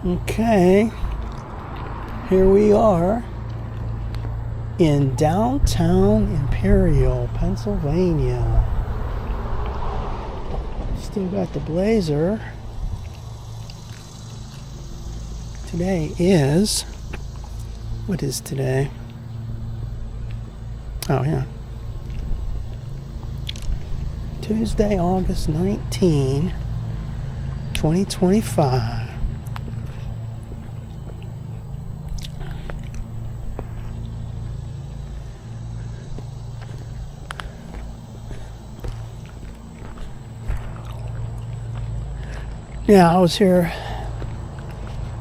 Okay, here we are in downtown Imperial, Pennsylvania. Still got the blazer. Today is, what is today? Oh yeah, Tuesday, August 19, 2025. Yeah, I was here,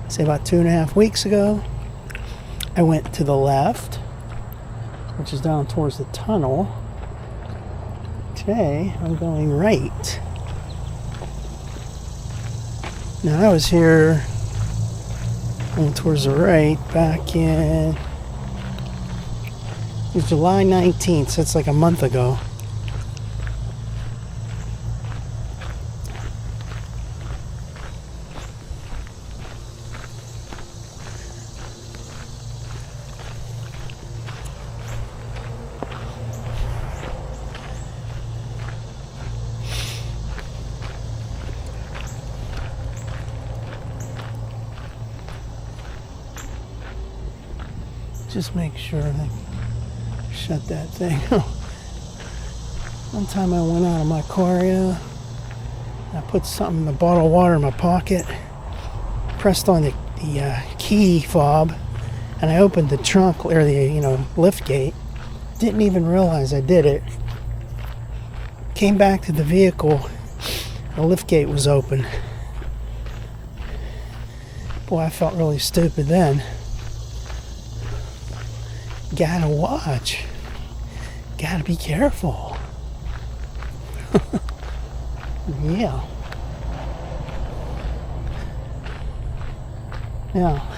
say about 2.5 weeks ago. I went to the left, which is down towards the tunnel. Today, I'm going right. Now, I was here going towards the right back in, it was July 19th, so it's like a month ago. Just make sure I shut that thing. One time I went out of my car, I put something, a bottle of water in my pocket, pressed on the key fob, and I opened the trunk or the lift gate. Didn't even realize I did it. Came back to the vehicle, the lift gate was open. Boy, I felt really stupid then. Gotta watch. Gotta be careful. Yeah. Now,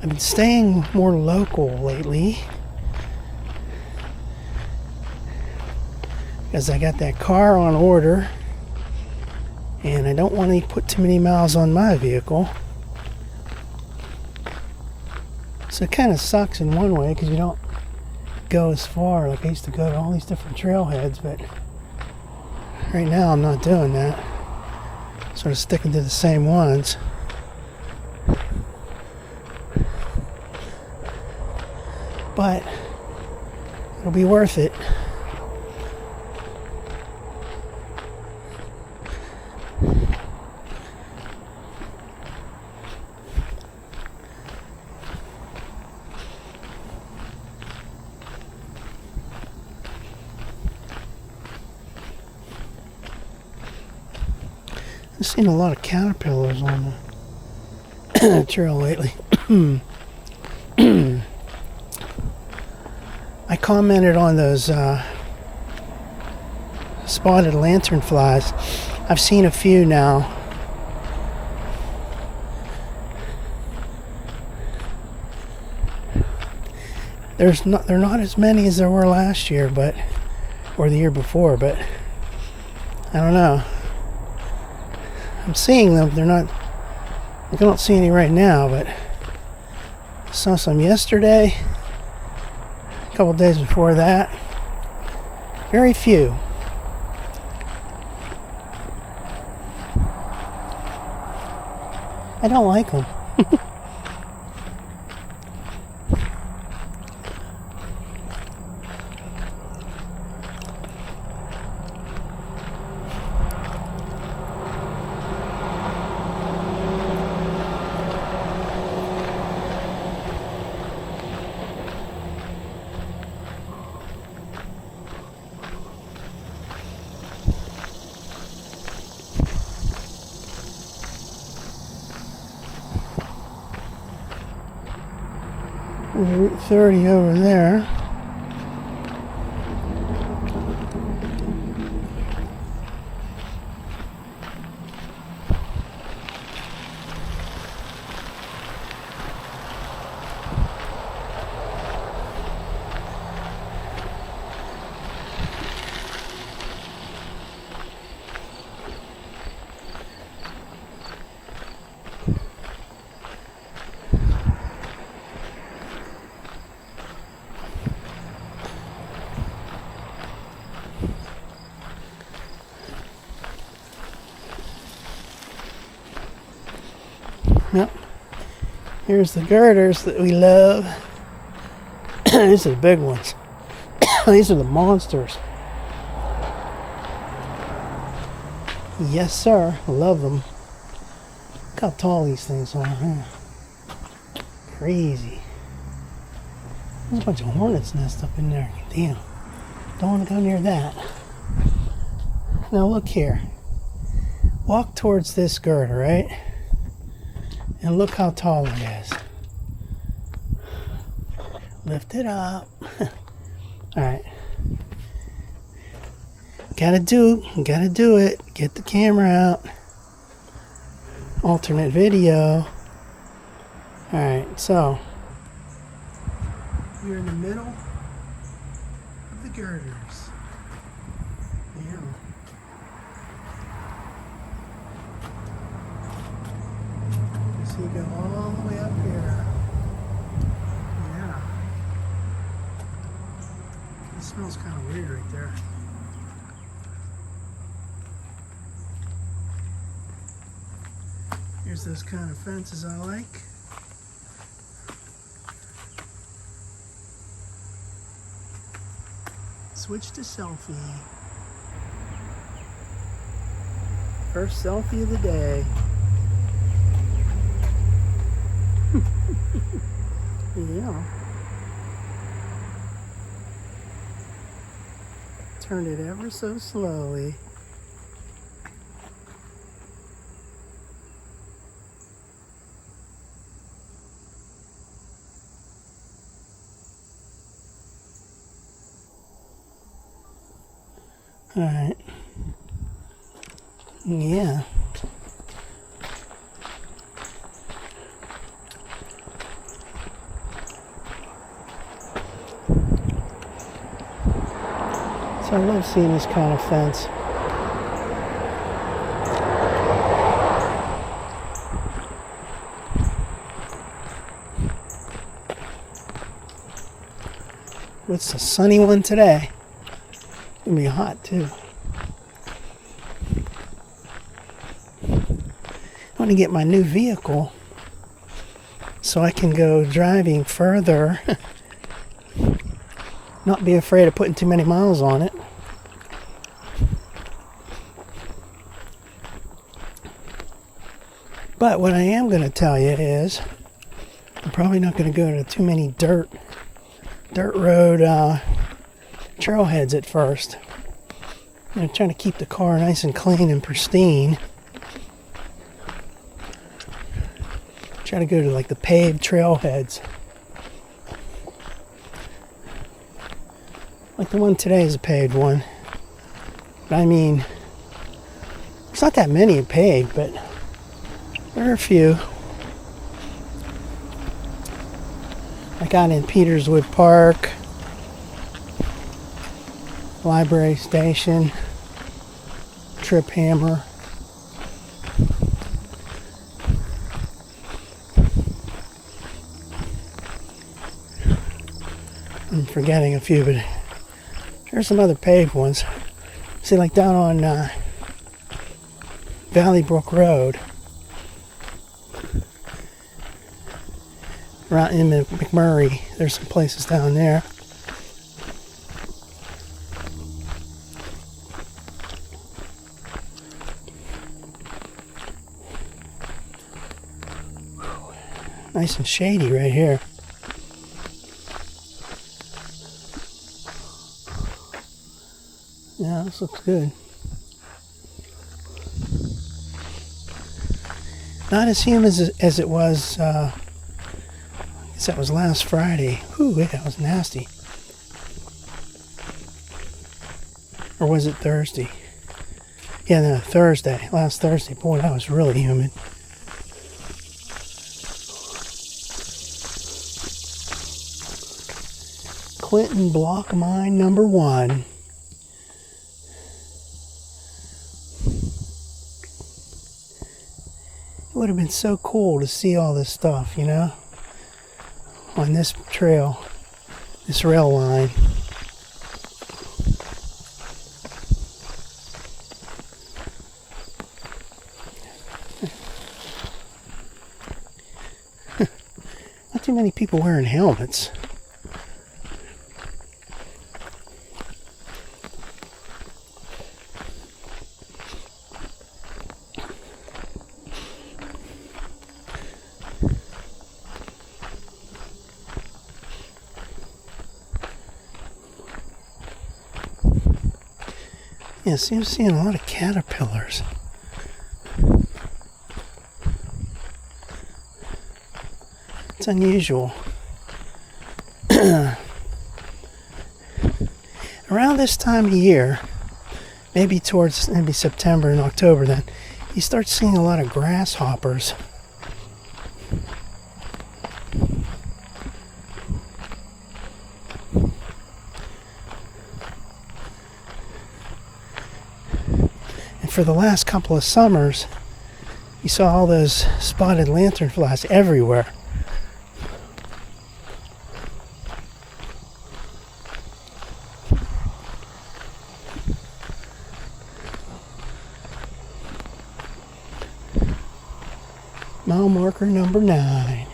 I've been staying more local lately because I got that car on order and I don't want to put too many miles on my vehicle. So it kind of sucks in one way because you don't go as far. Like I used to go to all these different trailheads, but right now I'm not doing that. Sort of sticking to the same ones. But it'll be worth it. I've seen a lot of caterpillars on the trail lately. I commented on those spotted lanternflies. I've seen a few now. They're not as many as there were last year, or the year before, but I don't know. I'm seeing them. I don't see any right now, but I saw some yesterday, a couple days before that. Very few. I don't like them. Route 30 over there. Yep. Here's the girders that we love. These are the big ones. These are the monsters. Yes, sir. Love them. Look how tall these things are, huh? Crazy. There's a bunch of hornets' nests up in there. Damn. Don't want to go near that. Now look here. Walk towards this girder, right? And look how tall it is. Lift it up. Alright. Gotta do it. Get the camera out. Alternate video. Alright, so you're in the middle of the girders. Yeah. So you go all the way up here. Yeah. It smells kind of weird right there. Here's those kind of fences I like. Switch to selfie. First selfie of the day. Yeah. Turn it ever so slowly. All right. Yeah. So I love seeing this kind of fence. It's a sunny one today. It's gonna be hot too. I want to get my new vehicle so I can go driving further. Not be afraid of putting too many miles on it. But what I am going to tell you is I'm probably not going to go to too many dirt road trailheads at first. I'm trying to keep the car nice and clean and pristine. Try to go to like the paved trailheads. Like the one today is a paved one. But I mean, there's not that many paved, but there are a few. I got in Peterswood Park, Library Station, Trip Hammer. I'm forgetting a few, but there's some other paved ones. See, like down on Valley Brook Road, right in McMurray, there's some places down there. Nice and shady right here. Yeah, this looks good. Not as humid as it was, I guess that was last Friday. Ooh, that was nasty. Or was it Thursday? Yeah, no, Thursday. Last Thursday. Boy, that was really humid. Clinton Block Mine number 1. It would have been so cool to see all this stuff, you know, on this trail, this rail line. too many people wearing helmets. Yeah, see, I'm seeing a lot of caterpillars. It's unusual. Around this time of year, maybe towards September and October, then you start seeing a lot of grasshoppers. And for the last couple of summers, you saw all those spotted lanternflies everywhere. Mile marker number 9.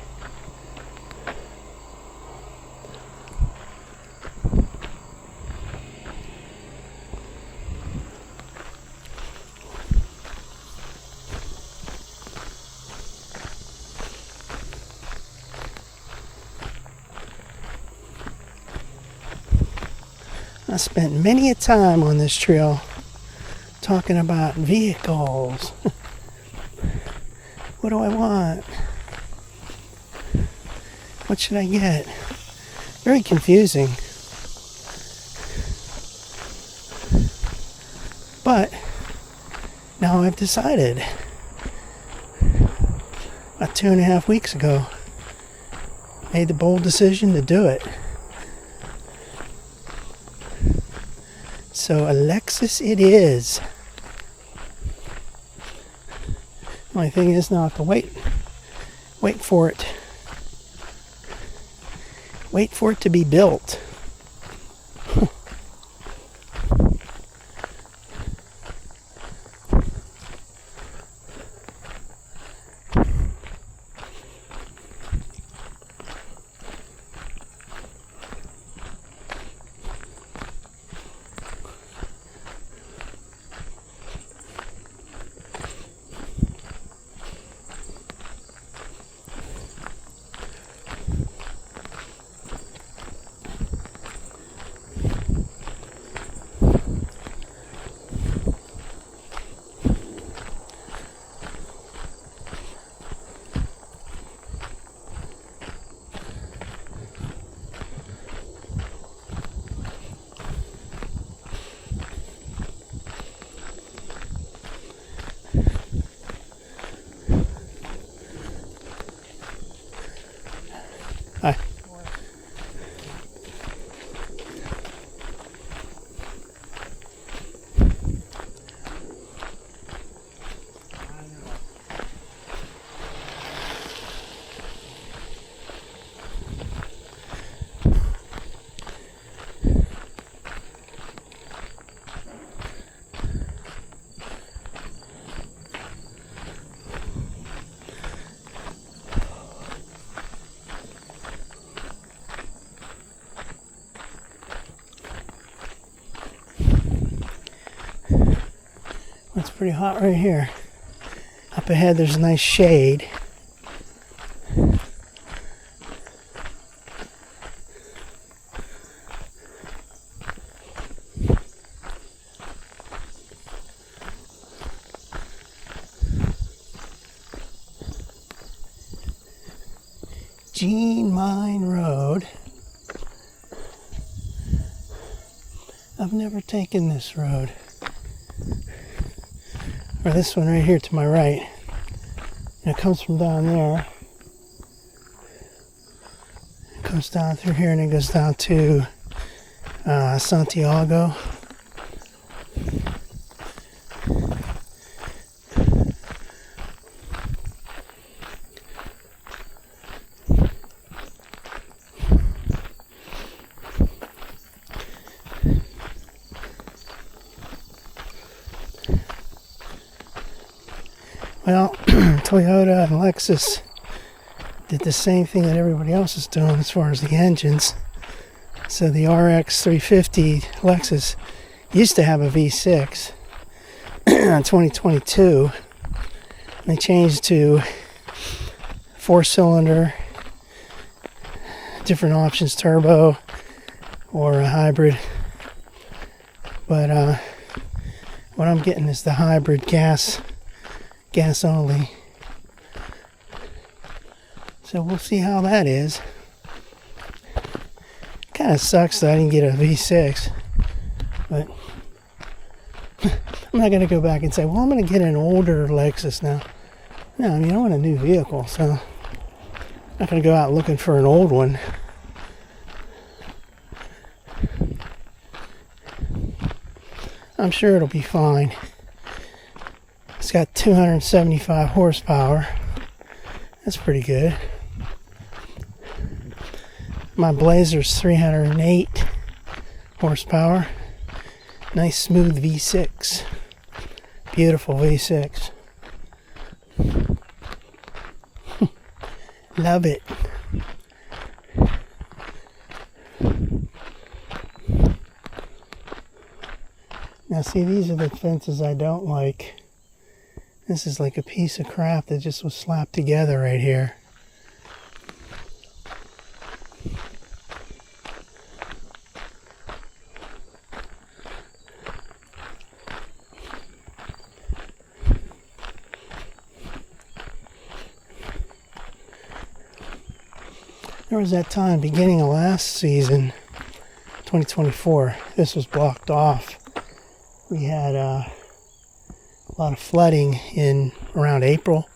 I spent many a time on this trail talking about vehicles. What do I want? What should I get? Very confusing. But now I've decided. About 2.5 weeks ago, made the bold decision to do it. So Alexis it is. My thing is now to wait for it. Wait for it to be built. Hi. It's pretty hot right here. Up ahead there's a nice shade. Gene Mine Road. I've never taken this road. Or this one right here to my right. And it comes from down there. It comes down through here and it goes down to Santiago. Well, Toyota and Lexus did the same thing that everybody else is doing as far as the engines. So the RX 350 Lexus used to have a V6 in 2022. They changed to 4-cylinder, different options, turbo or a hybrid. But what I'm getting is the hybrid gas only. So we'll see how that is. Kind of sucks that I didn't get a V6, but I'm not going to go back and say, well, I'm going to get an older Lexus now. No, I mean, I want a new vehicle, so I'm not going to go out looking for an old one. I'm sure it'll be fine. It's got 275 horsepower. That's pretty good. My Blazer's 308 horsepower. Nice smooth V6. Beautiful V6. Love it. Now see, these are the fences I don't like. This is like a piece of crap that just was slapped together right here. There was that time, beginning of last season, 2024, this was blocked off. We had a lot of flooding in around April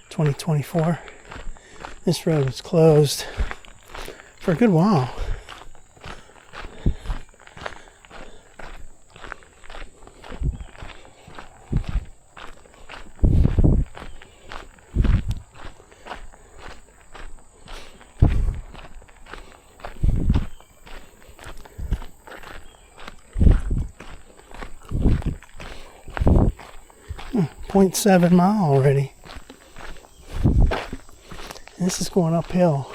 2024. This road was closed for a good while. .7 mile already. And this is going uphill.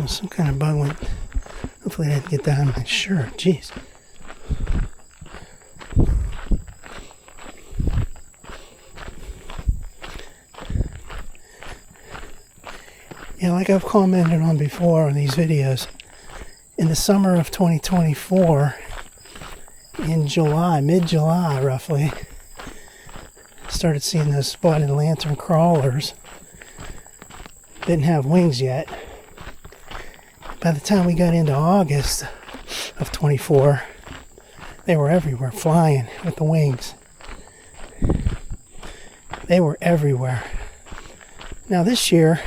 Some kind of bug went. Hopefully I didn't get that on my shirt. Jeez. Yeah, like I've commented on before on these videos, in the summer of 2024, in July, mid-July roughly, started seeing those spotted lantern crawlers. Didn't have wings yet. By the time we got into August of 24, they were everywhere, flying with the wings. They were everywhere. Now this year,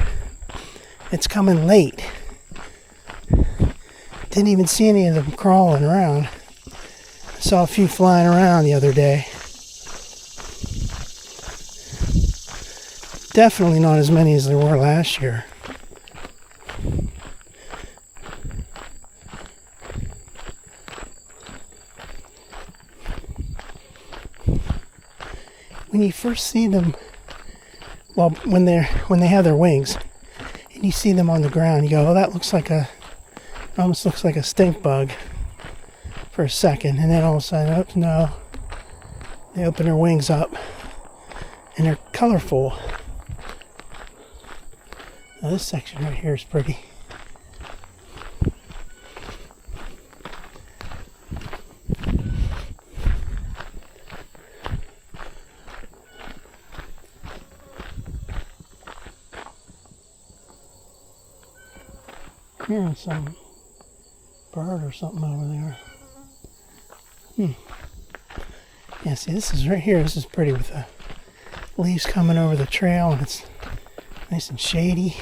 it's coming late. Didn't even see any of them crawling around. I saw a few flying around the other day. Definitely not as many as there were last year. When you first see them, well, when they have their wings, and you see them on the ground, you go, "Oh, that almost looks like a stink bug," for a second, and then all of a sudden, oh no, they open their wings up, and they're colorful. Now this section right here is pretty. Hearing some bird or something over there. Yeah, see, this is right here. This is pretty with the leaves coming over the trail, and it's nice and shady.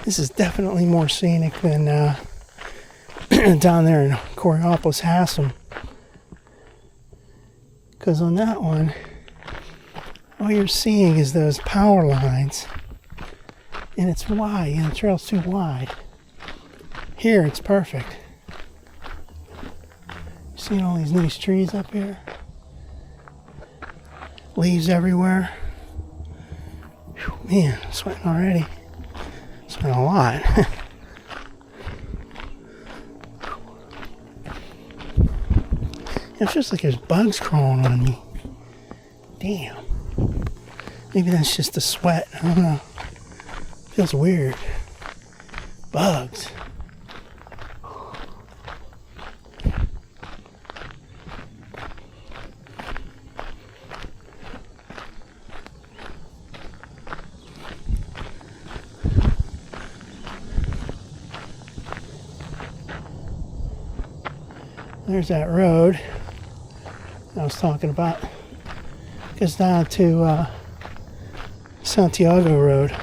This is definitely more scenic than down there in Coraopolis Haslam. Because on that one, all you're seeing is those power lines. And it's wide, and the trail's too wide. Here, it's perfect. Seeing all these nice trees up here? Leaves everywhere. Whew, man, I'm sweating already. Sweating a lot. It feels like there's bugs crawling on me. Damn. Maybe that's just the sweat. I don't know. Feels weird. Bugs. There's that road I was talking about. Goes down to Santiago Road.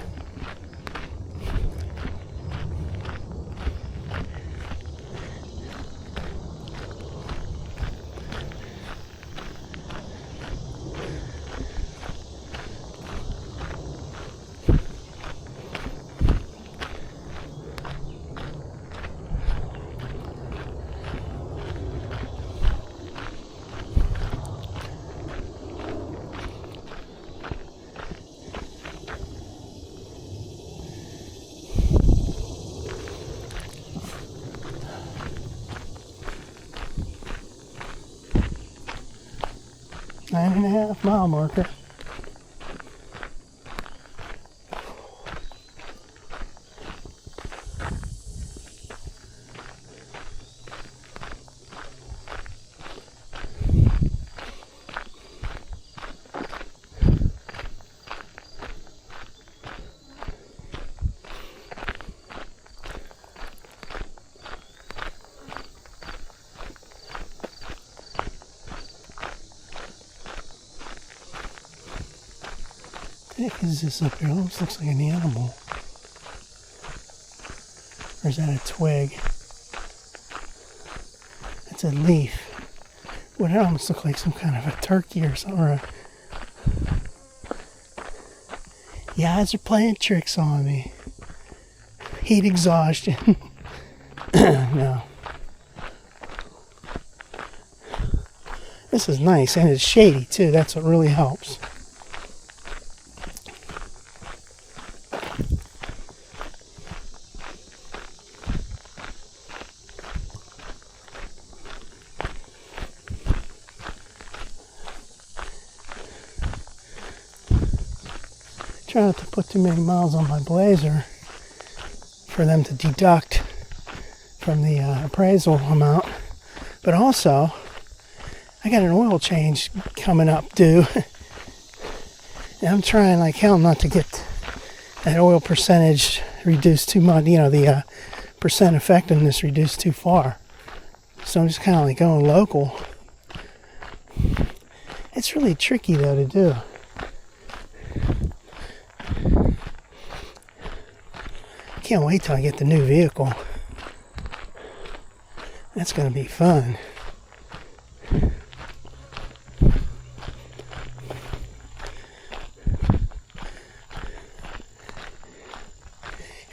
Nine-and-a-half-mile marker. What the heck is this up here? It almost looks like an animal. Or is that a twig? That's a leaf. Would it almost look like some kind of a turkey or something? Or the eyes are playing tricks on me. Heat exhaustion. No. This is nice, and it's shady too. That's what really helps. Try not to put too many miles on my Blazer for them to deduct from the appraisal amount. But also, I got an oil change coming up due. And I'm trying like hell not to get that oil percentage reduced too much, the percent effectiveness reduced too far. So I'm just kind of like going local. It's really tricky though to do. Can't wait till I get the new vehicle. That's going to be fun.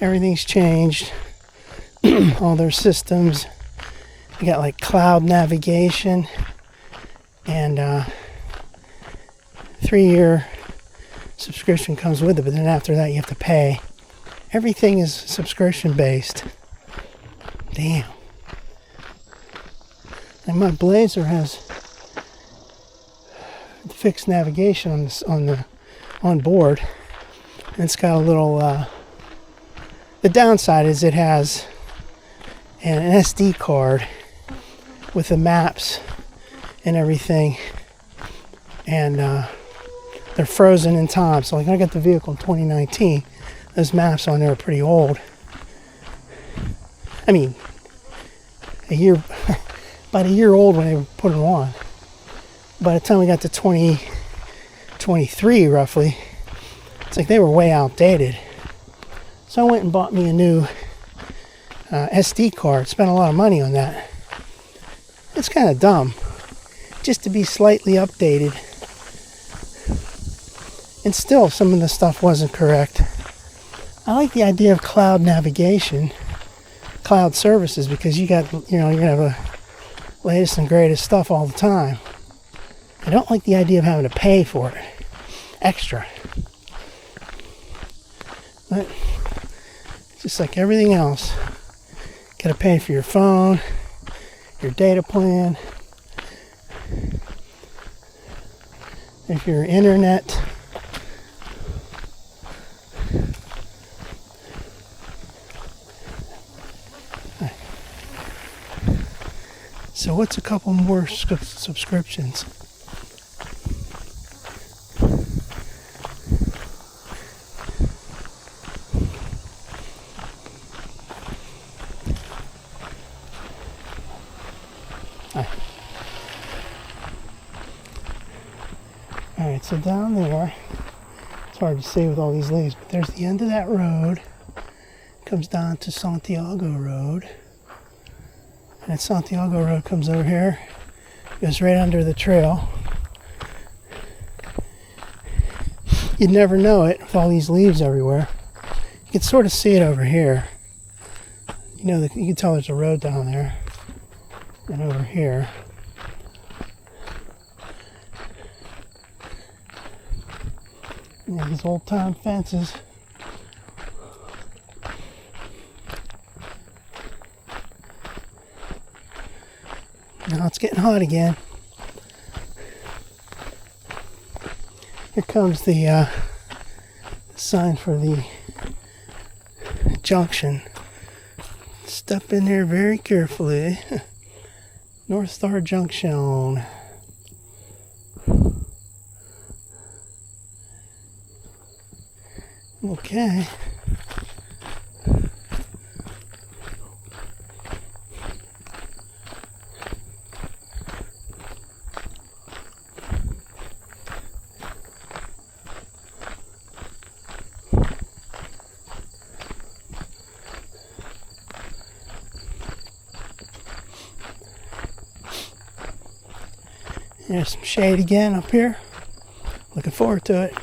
Everything's changed. All their systems. They got like cloud navigation and 3-year subscription comes with it, but then after that you have to pay. Everything is subscription based. Damn. And my Blazer has fixed navigation on board. And it's got a little the downside is it has an SD card with the maps and everything. And they're frozen in time. So like I got the vehicle in 2019. Those maps on there are pretty old. I mean, about a year old when they put them on. By the time we got to 2023, roughly, it's like they were way outdated. So I went and bought me a new SD card. Spent a lot of money on that. It's kind of dumb. Just to be slightly updated. And still, some of the stuff wasn't correct. I like the idea of cloud navigation, cloud services, because you got, you're gonna have the latest and greatest stuff all the time. I don't like the idea of having to pay for it extra. But just like everything else, you gotta pay for your phone, your data plan, if your internet. So what's a couple more subscriptions? Alright, so down there, it's hard to see with all these leaves, but there's the end of that road. It comes down to Santiago Road. And Santiago Road comes over here, goes right under the trail. You'd never know it with all these leaves everywhere. You can sort of see it over here. You know, you can tell there's a road down there. And over here. And these old time fences. Now it's getting hot again. Here comes the sign for the junction. Step in there very carefully. North Star Junction. Okay. There's some shade again up here. Looking forward to it.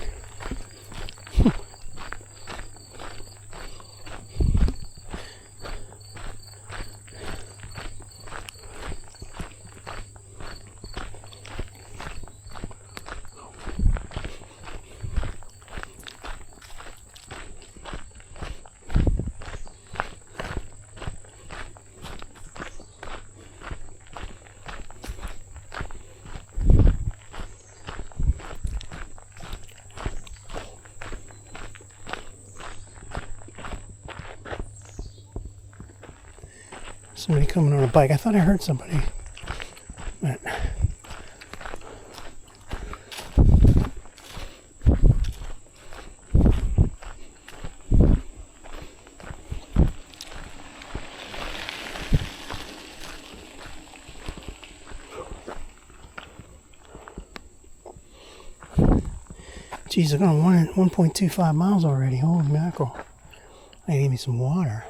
Somebody coming on a bike. I thought I heard somebody. But geez, I've gone 1.25 miles already. Holy mackerel. I need me some water.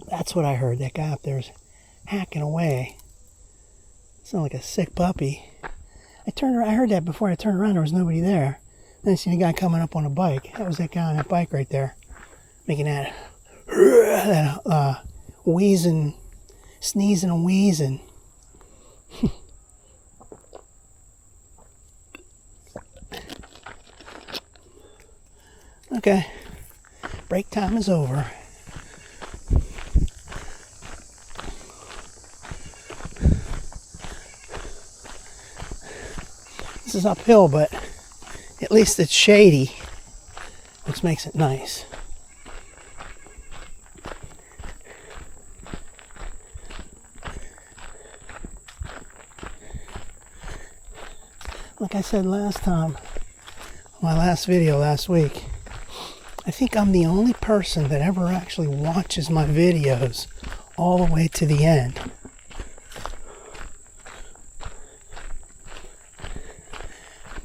That's what I heard. That guy up there was hacking away. Sounded like a sick puppy. I turned around. I heard that before I turned around. There was nobody there. Then I seen a guy coming up on a bike. That was that guy on that bike right there, making that wheezing, sneezing and wheezing. Okay, break time is over. This is uphill, but at least it's shady, which makes it nice. Like I said last time, my last video last week, I think I'm the only person that ever actually watches my videos all the way to the end.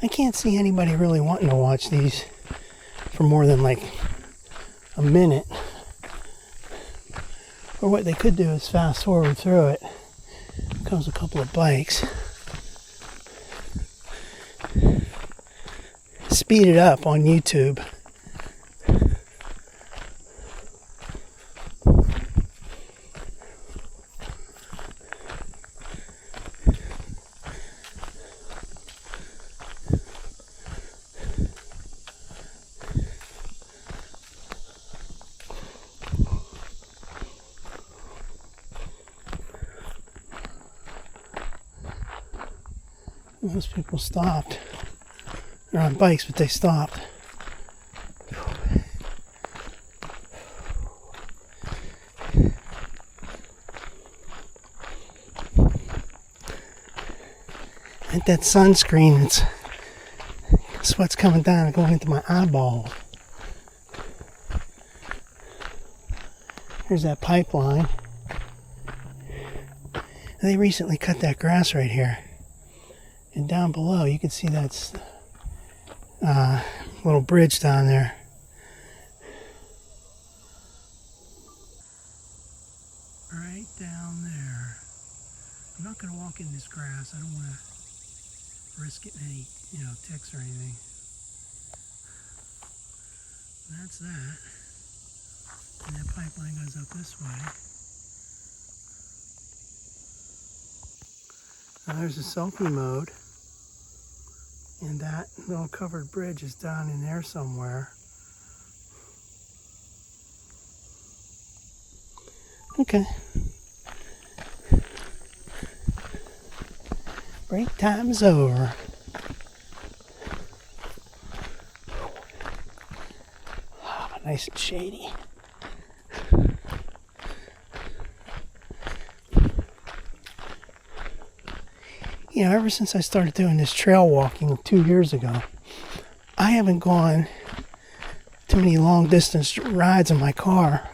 I can't see anybody really wanting to watch these for more than like a minute. Or what they could do is fast forward through it. Comes a couple of bikes. Speed it up on YouTube. Most people stopped. They're on bikes, but they stopped. And that sunscreen, it's sweat's coming down and going into my eyeball. Here's that pipeline. And they recently cut that grass right here. And down below, you can see that's little bridge down there. Right down there. I'm not going to walk in this grass. I don't want to risk getting any, ticks or anything. That's that. And that pipeline goes up this way. Now there's a selfie mode. And that little covered bridge is down in there somewhere. Okay. Break time is over. Oh, nice and shady. Ever since I started doing this trail walking 2 years ago, I haven't gone too many long distance rides in my car.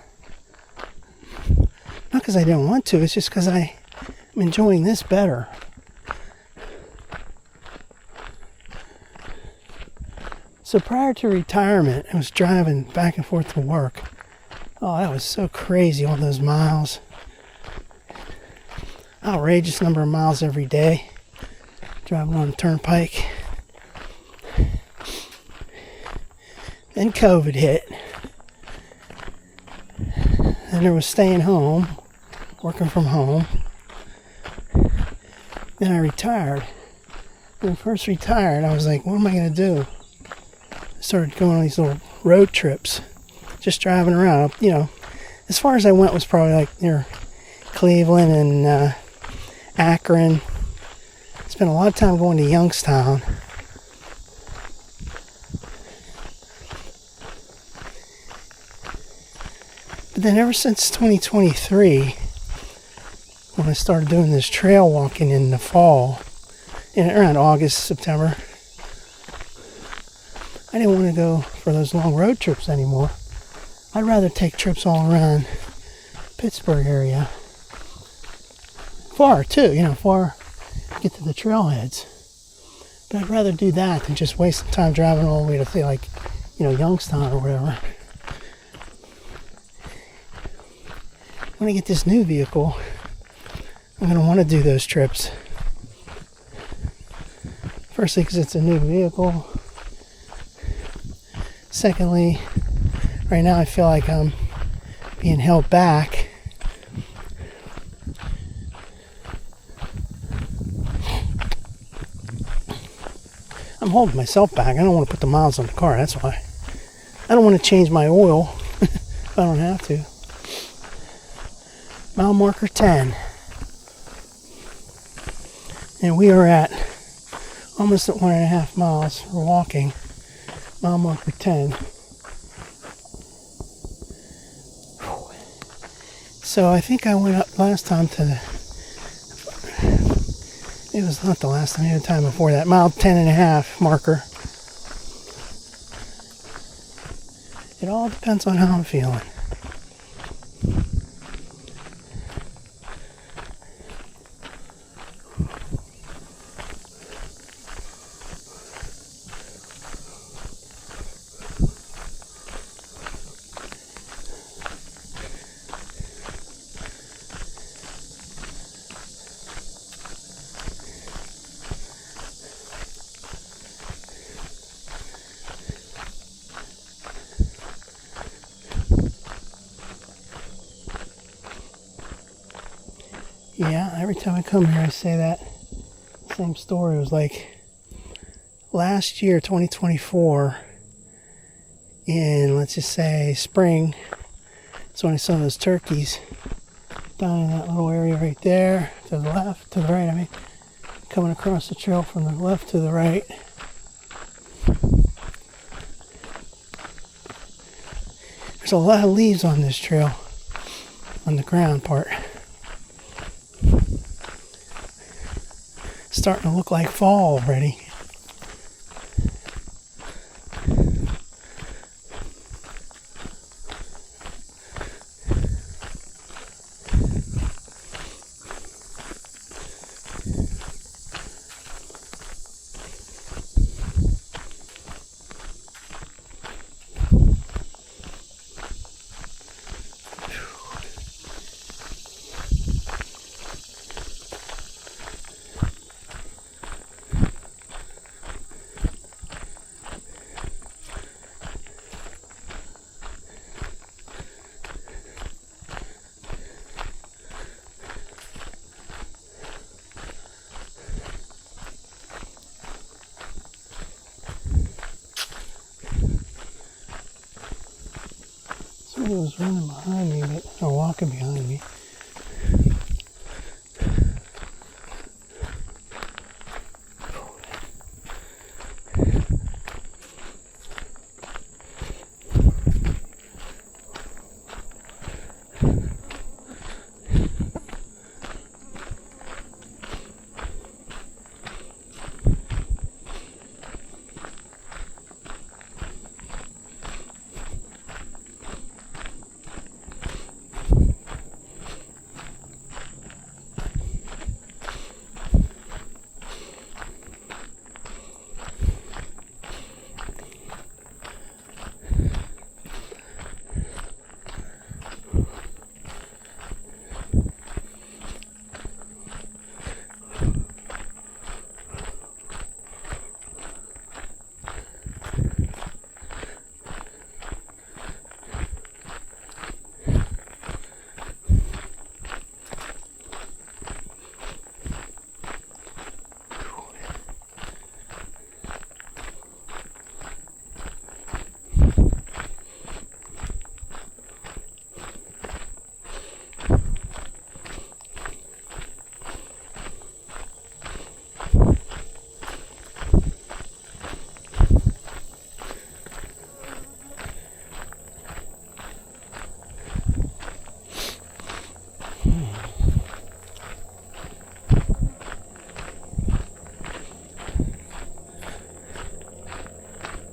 Not because I didn't want to, it's just because I'm enjoying this better. So prior to retirement, I was driving back and forth to work. Oh, that was so crazy, all those miles. Outrageous number of miles every day. Driving on the turnpike. Then COVID hit. Then there was staying home, working from home. Then I retired. When I first retired, I was like, what am I going to do? I started going on these little road trips. Just driving around. As far as I went was probably like near Cleveland and Akron. Spent a lot of time going to Youngstown. But then ever since 2023, when I started doing this trail walking in the fall, around August, September, I didn't want to go for those long road trips anymore. I'd rather take trips all around Pittsburgh area. Far too, far. Get to the trailheads. But I'd rather do that than just waste some time driving all the way to, say, like, Youngstown or whatever. When I get this new vehicle, I'm going to want to do those trips. Firstly, because it's a new vehicle. Secondly, right now I feel like I'm being held back. I'm holding myself back. I don't want to put the miles on the car, that's why. I don't want to change my oil if I don't have to. Mile marker 10. And we are at almost at 1.5 miles. We're walking. Mile marker 10. So I think I went up last time to the... It was not the last time, the time before that. Mile 10.5 marker. It all depends on how I'm feeling. Yeah, every time I come here I say that same story. It was like last year, 2024, in, let's just say, spring. That's when I saw those turkeys down in that little area right there, to the left, to the right, I mean, coming across the trail from the left to the right. There's a lot of leaves on this trail, on the ground part. It's starting to look like fall already. Somebody was running behind me, or walking behind me.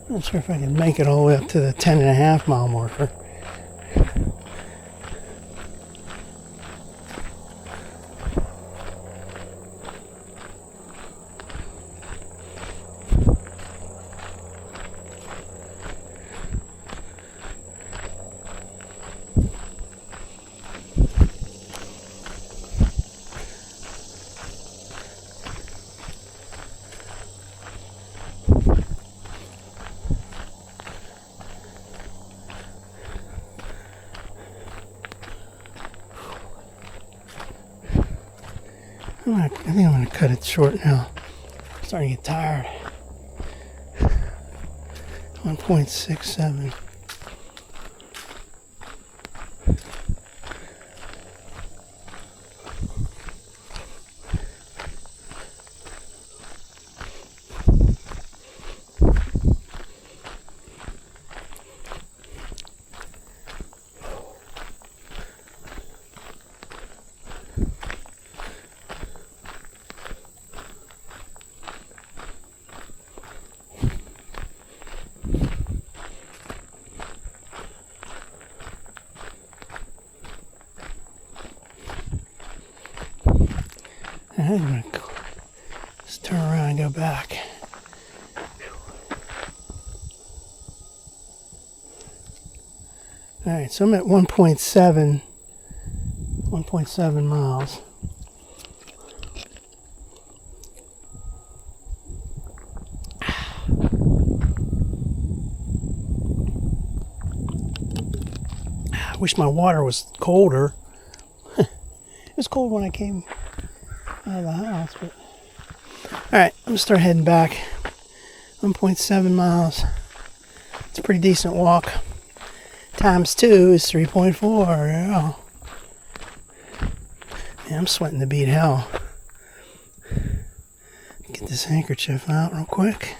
Not sure if I can make it all the way up to the 10.5 mile marker. I think I'm going to cut it short now. I'm starting to get tired. 1.67. I'm going to just turn around and go back. Alright, so I'm at 1.7 miles. I wish my water was colder. It was cold when I came out of the house, but alright, I'm gonna start heading back. 1.7 miles. It's a pretty decent walk. Times 2 is 3.4. Yeah. Man, I'm sweating to beat hell. Get this handkerchief out real quick.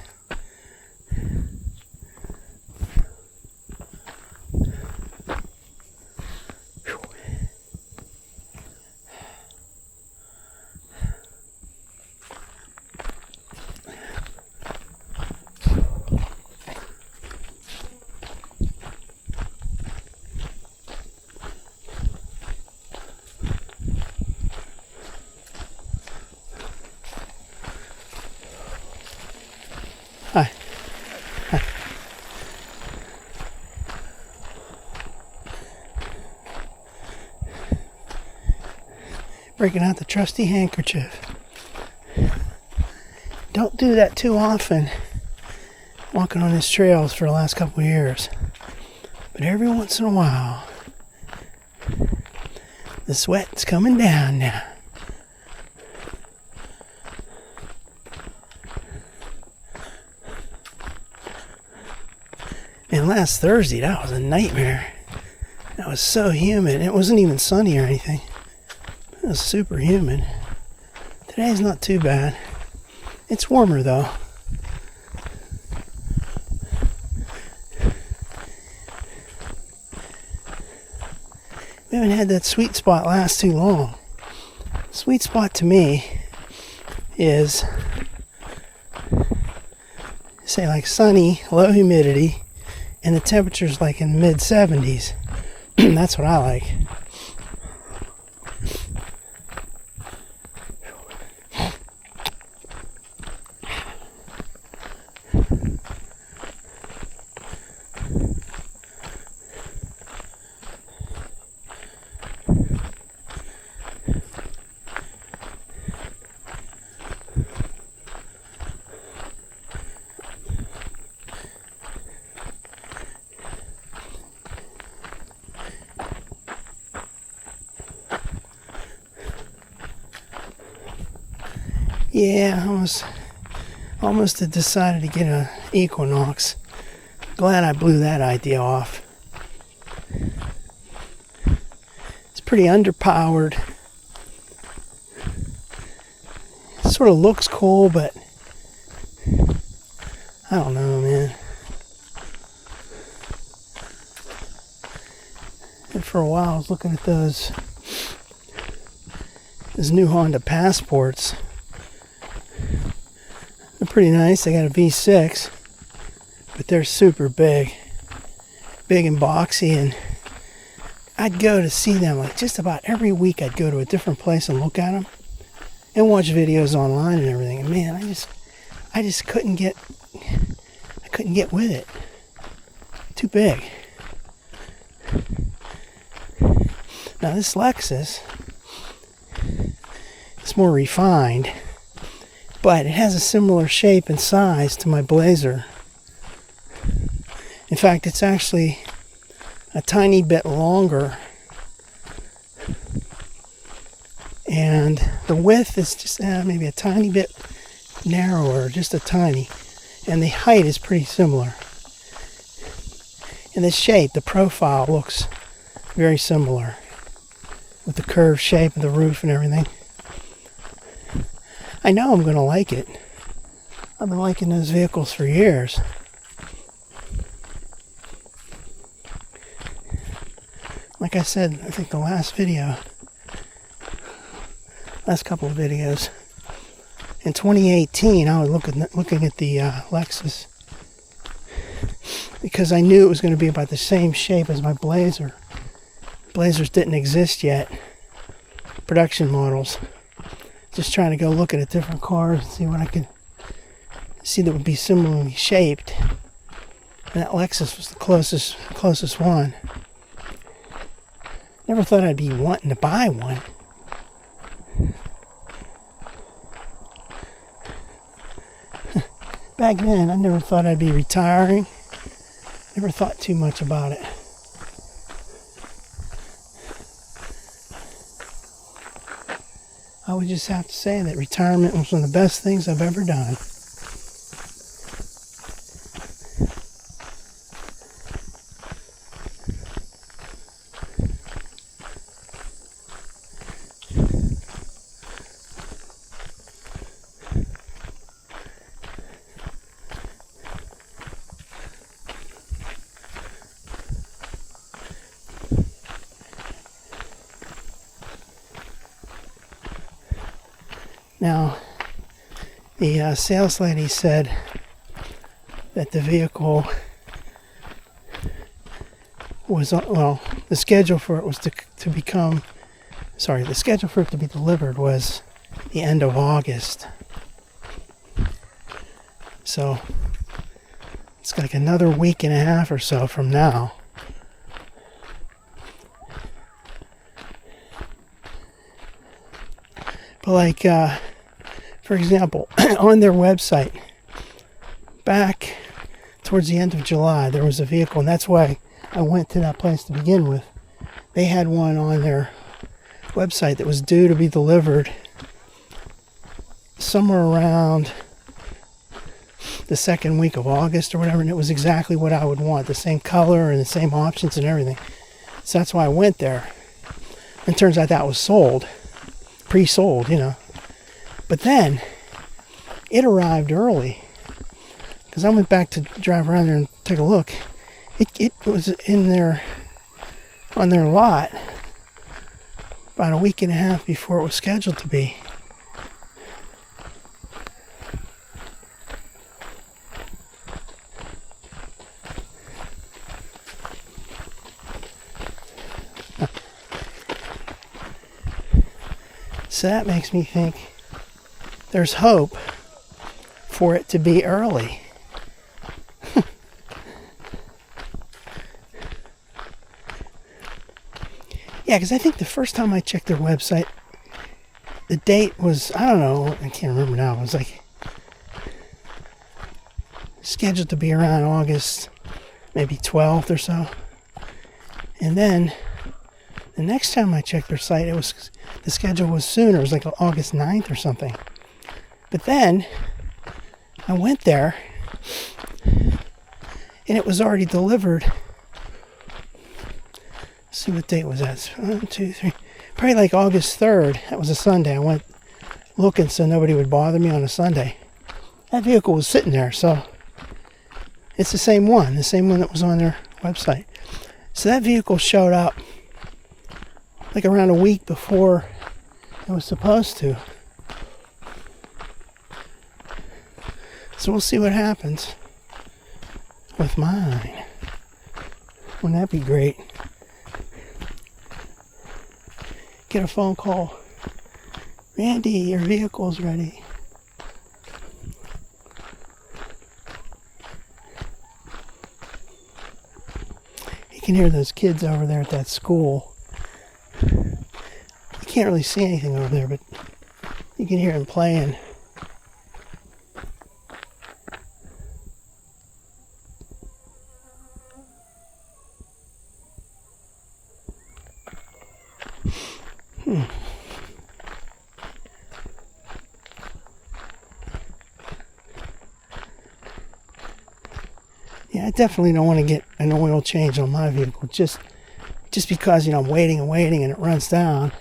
Hi. Hi. Breaking out the trusty handkerchief. Don't do that too often walking on these trails for the last couple of years. But every once in a while, the sweat's coming down now. And last Thursday, that was a nightmare. That was so humid. It wasn't even sunny or anything. It was super humid. Today's not too bad. It's warmer though. We haven't had that sweet spot last too long. Sweet spot to me is, say, like sunny, low humidity, and the temperature's like in the mid 70s. That's what I like. Yeah, I almost had decided to get an Equinox. Glad I blew that idea off. It's pretty underpowered. It sort of looks cool, but I don't know, man. And for a while I was looking at those new Honda Passports. They're pretty nice. They got a V6, but they're super big and boxy, and I'd go to see them like just about every week. I'd go to a different place and look at them and watch videos online and everything. And man, I just couldn't get with it. Too big. Now this Lexus, it's more refined, but it has a similar shape and size to my Blazer. In fact, it's actually a tiny bit longer, and the width is just maybe a tiny bit narrower, just a tiny, and the height is pretty similar. And the shape, the profile looks very similar with the curved shape of the roof and everything. I know I'm going to like it. I've been liking those vehicles for years. Like I said, I think the last couple of videos, in 2018, I was looking at the Lexus because I knew it was going to be about the same shape as my Blazer. Blazers didn't exist yet, production models. Just trying to go looking at different cars and see what I could see that would be similarly shaped. And that Lexus was the closest one. Never thought I'd be wanting to buy one. Back then, I never thought I'd be retiring. Never thought too much about it. I would just have to say that retirement was one of the best things I've ever done. Now, the sales lady said that the vehicle was, well, the schedule for it was the schedule for it to be delivered was the end of August. So, it's like another week and a half or so from now. But like, for example, on their website, back towards the end of July, there was a vehicle, and that's why I went to that place to begin with. They had one on their website that was due to be delivered somewhere around the second week of August or whatever, and it was exactly what I would want, the same color and the same options and everything. So that's why I went there. And it turns out that was sold. Pre-sold, you know. But then it arrived early because I went back to drive around there and take a look. It was in there on their lot about a week and a half before it was scheduled to be. So that makes me think there's hope for it to be early. Yeah, because I think the first time I checked their website, the date was, I don't know, I can't remember now. It was like scheduled to be around August, maybe 12th or so. And then the next time I checked their site, the schedule was sooner. It was like August 9th or something. But then I went there and it was already delivered. Let's see what date was that? 1, 2, 3. Probably like August 3rd. That was a Sunday. I went looking so nobody would bother me on a Sunday. That vehicle was sitting there, so it's the same one that was on their website. So that vehicle showed up like around a week before it was supposed to. So we'll see what happens with mine. Wouldn't that be great? Get a phone call. Randy, your vehicle's ready. You can hear those kids over there at that school. You can't really see anything over there, but you can hear them playing. Yeah, I definitely don't want to get an oil change on my vehicle just because, I'm waiting and it runs down.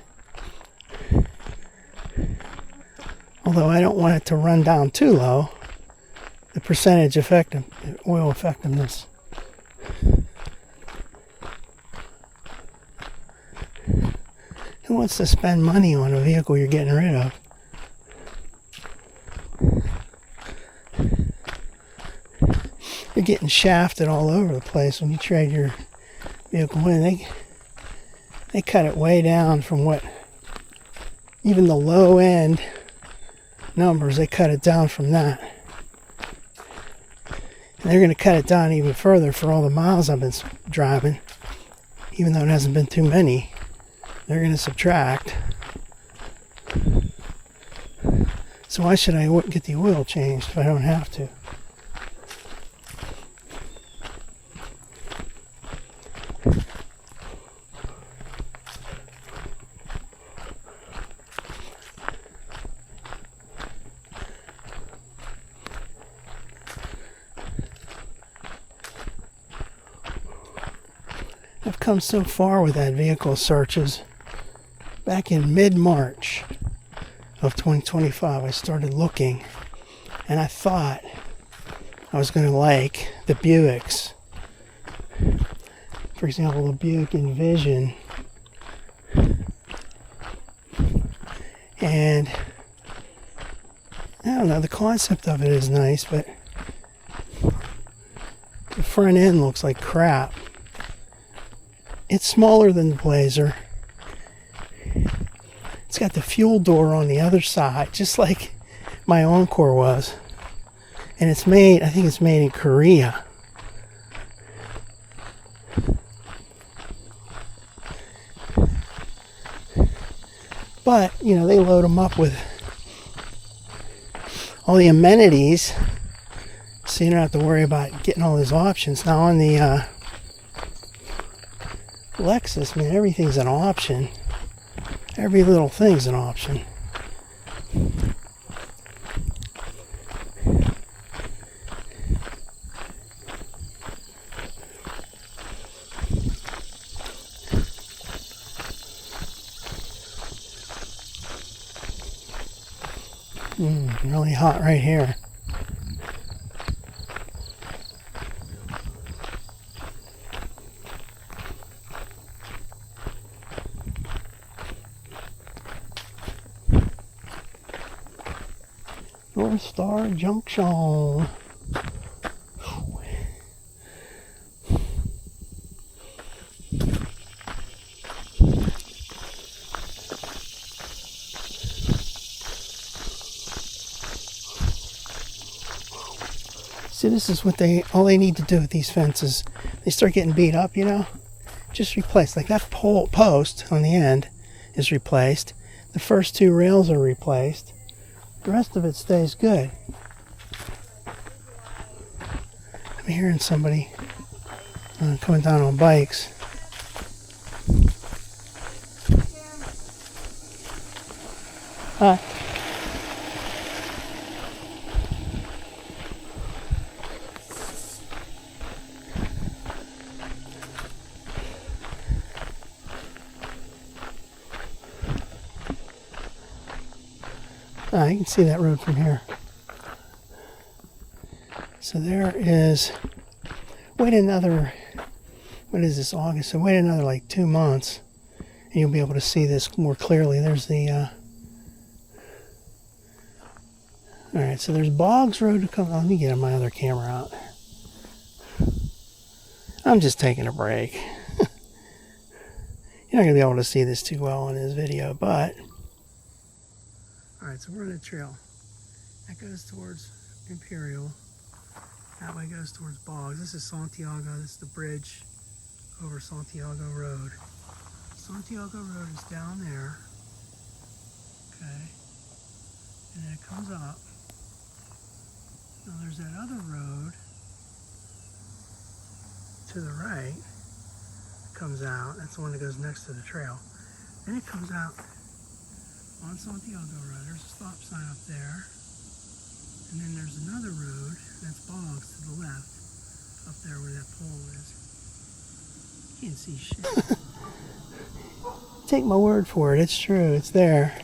Although I don't want it to run down too low, the percentage oil effectiveness. Who wants to spend money on a vehicle you're getting rid of? You're getting shafted all over the place when you trade your vehicle in. They cut it way down from what, even the low end numbers, they cut it down from that. And they're going to cut it down even further for all the miles I've been driving. Even though it hasn't been too many, they're going to subtract. So why should I get the oil changed if I don't have to? I've come so far with that vehicle searches. Back in mid-March of 2025, I started looking, and I thought I was going to like the Buicks. For example, the Buick Envision. And I don't know, the concept of it is nice, but the front end looks like crap. It's smaller than the Blazer. It's got the fuel door on the other side, just like my Encore was. And it's made, I think it's made in Korea. But, you know, they load them up with all the amenities, so you don't have to worry about getting all those options. Now on the Lexus, man, everything's an option. Every little thing's an option. Really hot right here. North Star Junction. See, this is what all they need to do with these fences. They start getting beat up, you know, just replace. Like that post on the end is replaced. The first two rails are replaced. The rest of it stays good. I'm hearing somebody coming down on bikes. Hi. You can see that road from here. So there is, wait another, what is this, August? So wait another like 2 months and you'll be able to see this more clearly. There's the, alright, so there's Boggs Road to come, let me get my other camera out. I'm just taking a break. You're not going to be able to see this too well in this video, but alright, so we're on a trail. That goes towards Imperial. That way goes towards Boggs. This is Santiago. This is the bridge over Santiago Road. Santiago Road is down there. Okay. And then it comes up. Now there's that other road to the right. It comes out. That's the one that goes next to the trail. Then it comes out on Santiago Road. There's a stop sign up there. And then there's another road, that's Boggs to the left, up there where that pole is. You can't see shit. Take my word for it, it's true, it's there.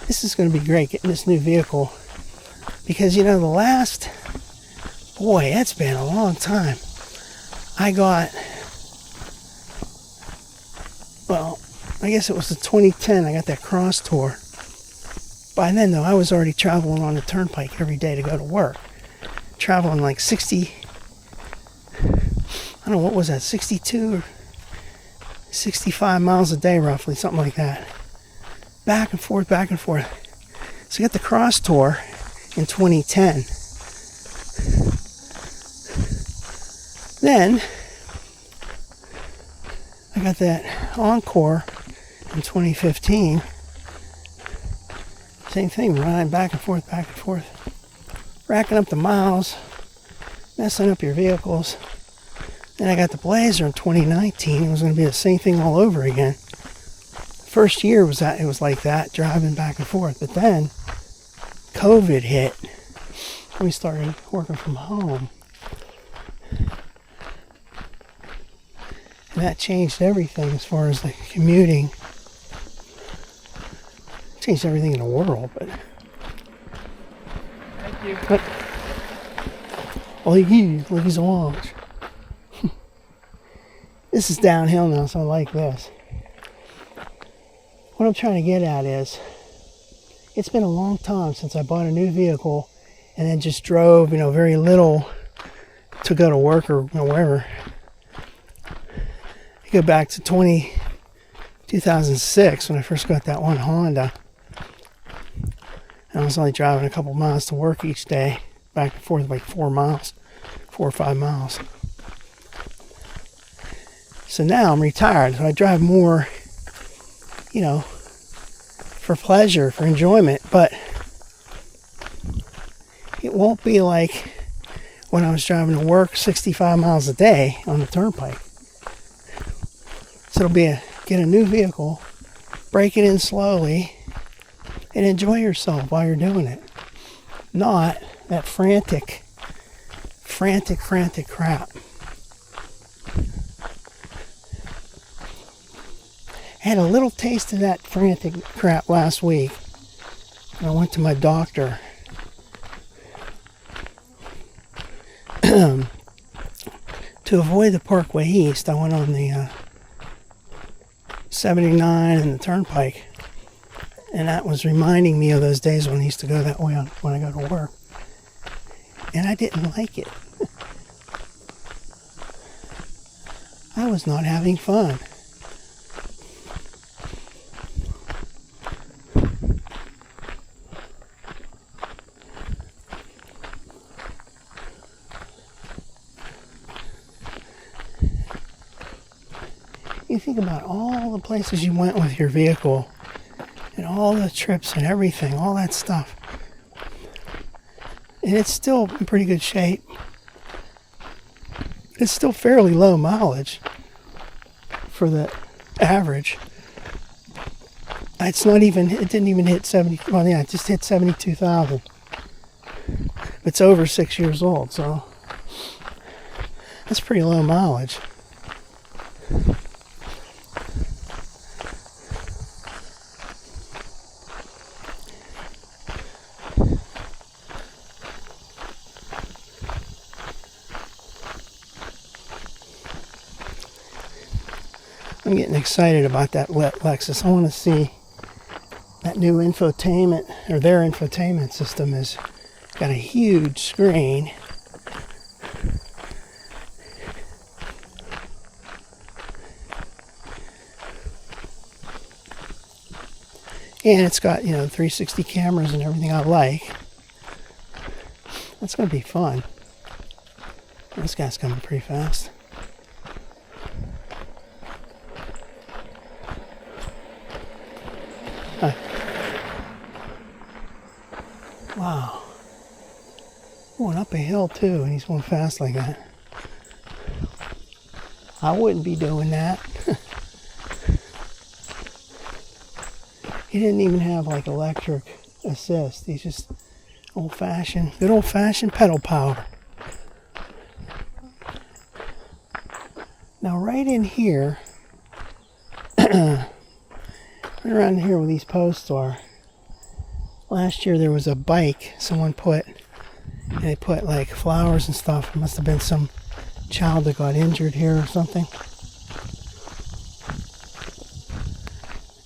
This is going to be great, getting this new vehicle. Because, you know, the last, boy, it's been a long time. I got, well, I guess it was the 2010, I got that Cross Tour. By then, though, I was already traveling on the turnpike every day to go to work. Traveling like 60, I don't know, what was that, 62 or 65 miles a day, roughly, something like that. Back and forth, back and forth. So I got the Cross Tour in 2010. Then, I got that Encore in 2015. Same thing, riding back and forth, racking up the miles, messing up your vehicles. Then I got the Blazer in 2019. It was going to be the same thing all over again. First year was that it was like that, driving back and forth. But then, COVID hit, we started working from home. And that changed everything as far as the commuting. Changed everything in the world, but... Thank you. But, look, he's a launch. This is downhill now, so I like this. What I'm trying to get at is, it's been a long time since I bought a new vehicle and then just drove, very little to go to work or wherever. I go back to 2006 when I first got that one Honda. And I was only driving a couple miles to work each day, back and forth like 4 or 5 miles. So now I'm retired, so I drive more, for pleasure, for enjoyment, but it won't be like when I was driving to work 65 miles a day on the turnpike. So it'll be get a new vehicle, break it in slowly, and enjoy yourself while you're doing it. Not that frantic crap. I had a little taste of that frantic crap last week when I went to my doctor. To avoid the Parkway East, I went on the 79 and the Turnpike. And that was reminding me of those days when I used to go that way when I go to work. And I didn't like it. I was not having fun. You think about all the places you went with your vehicle and all the trips and everything, all that stuff. And it's still in pretty good shape. It's still fairly low mileage for the average. It didn't even hit 70, well yeah, it just hit 72,000. It's over 6 years old, so that's pretty low mileage. I'm getting excited about that Lexus. I want to see that new infotainment, or their infotainment system has got a huge screen. And it's got, 360 cameras and everything I like. That's going to be fun. This guy's coming pretty fast. Huh. Wow. Going up a hill too, and he's going fast like that. I wouldn't be doing that. He didn't even have like electric assist. He's just good old-fashioned pedal power. Now right in here, right around here where these posts are, last year there was a bike someone they put like flowers and stuff. It must have been some child that got injured here or something.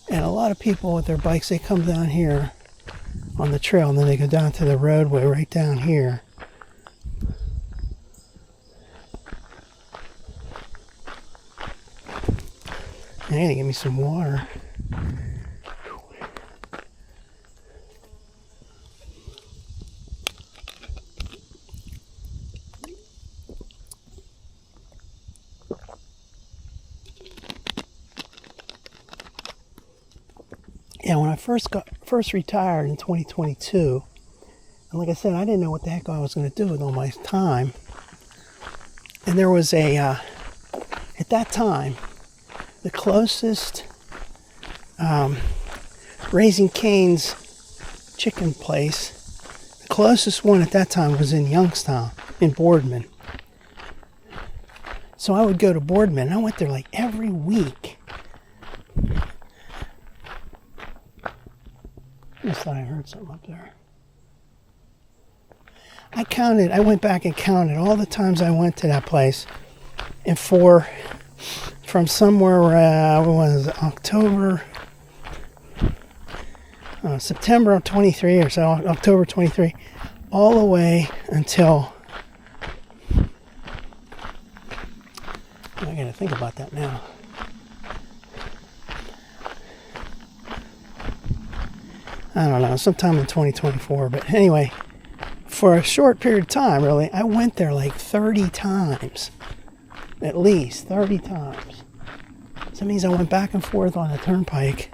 And a lot of people with their bikes, they come down here on the trail and then they go down to the roadway right down here. I gotta get me some water. Yeah, when I first retired in 2022, and like I said, I didn't know what the heck I was going to do with all my time. And there was at that time, the closest Raising Cane's chicken place closest one at that time was in Youngstown, in Boardman. So I would go to Boardman, and I went there like every week. I just thought I heard something up there. I went back and counted all the times I went to that place. And from somewhere where was it, September of 23 or so, October 23, all the way until, I gotta think about that now. I don't know, sometime in 2024, but anyway, for a short period of time, really, I went there like 30 times. At least 30 times. So that means I went back and forth on the turnpike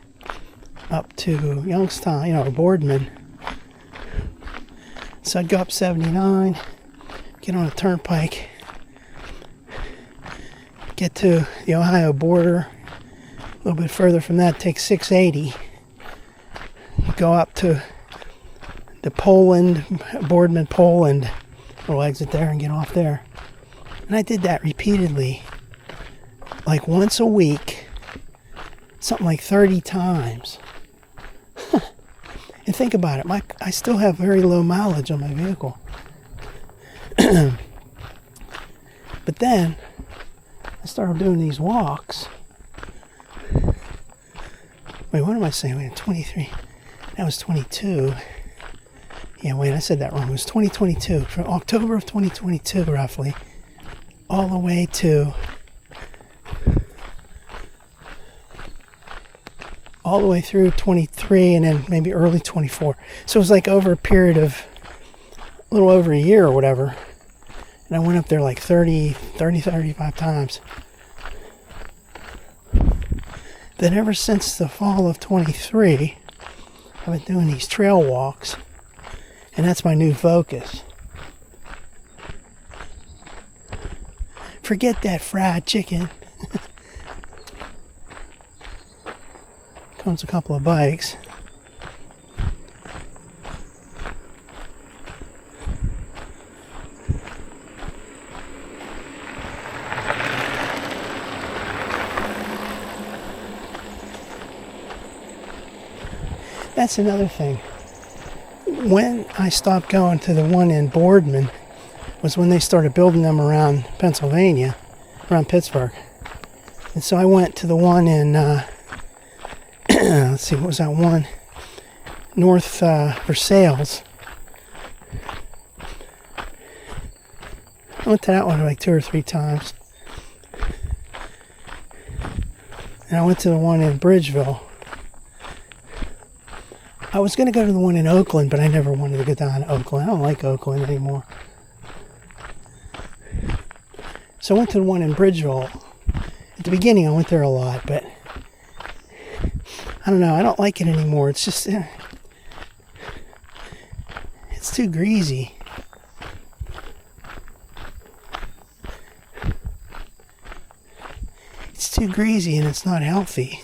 up to Youngstown, Boardman. So I'd go up 79, get on the turnpike, get to the Ohio border. A little bit further from that, take 680, go up to the Boardman, Poland, little exit there, and get off there. And I did that repeatedly, like once a week, something like 30 times. And think about it, I still have very low mileage on my vehicle. But then, I started doing these walks. Wait, what am I saying? Wait, 23. That was 22. Yeah, wait, I said that wrong. It was 2022. From October of 2022, roughly, all the way to all the way through 23 and then maybe early 24. So it was like over a period of a little over a year or whatever. And I went up there like 35 times. Then ever since the fall of 23, I've been doing these trail walks. And that's my new focus. Forget that fried chicken. Comes a couple of bikes. That's another thing. When I stopped going to the one in Boardman was when they started building them around Pennsylvania, around Pittsburgh. And so I went to the one in, let's see, what was that one? North Versailles. I went to that one like 2 or 3 times. And I went to the one in Bridgeville. I was going to go to the one in Oakland, but I never wanted to go down to Oakland. I don't like Oakland anymore. So I went to the one in Bridgeville. At the beginning, I went there a lot, but I don't know. I don't like it anymore. It's just, it's too greasy. It's too greasy and it's not healthy.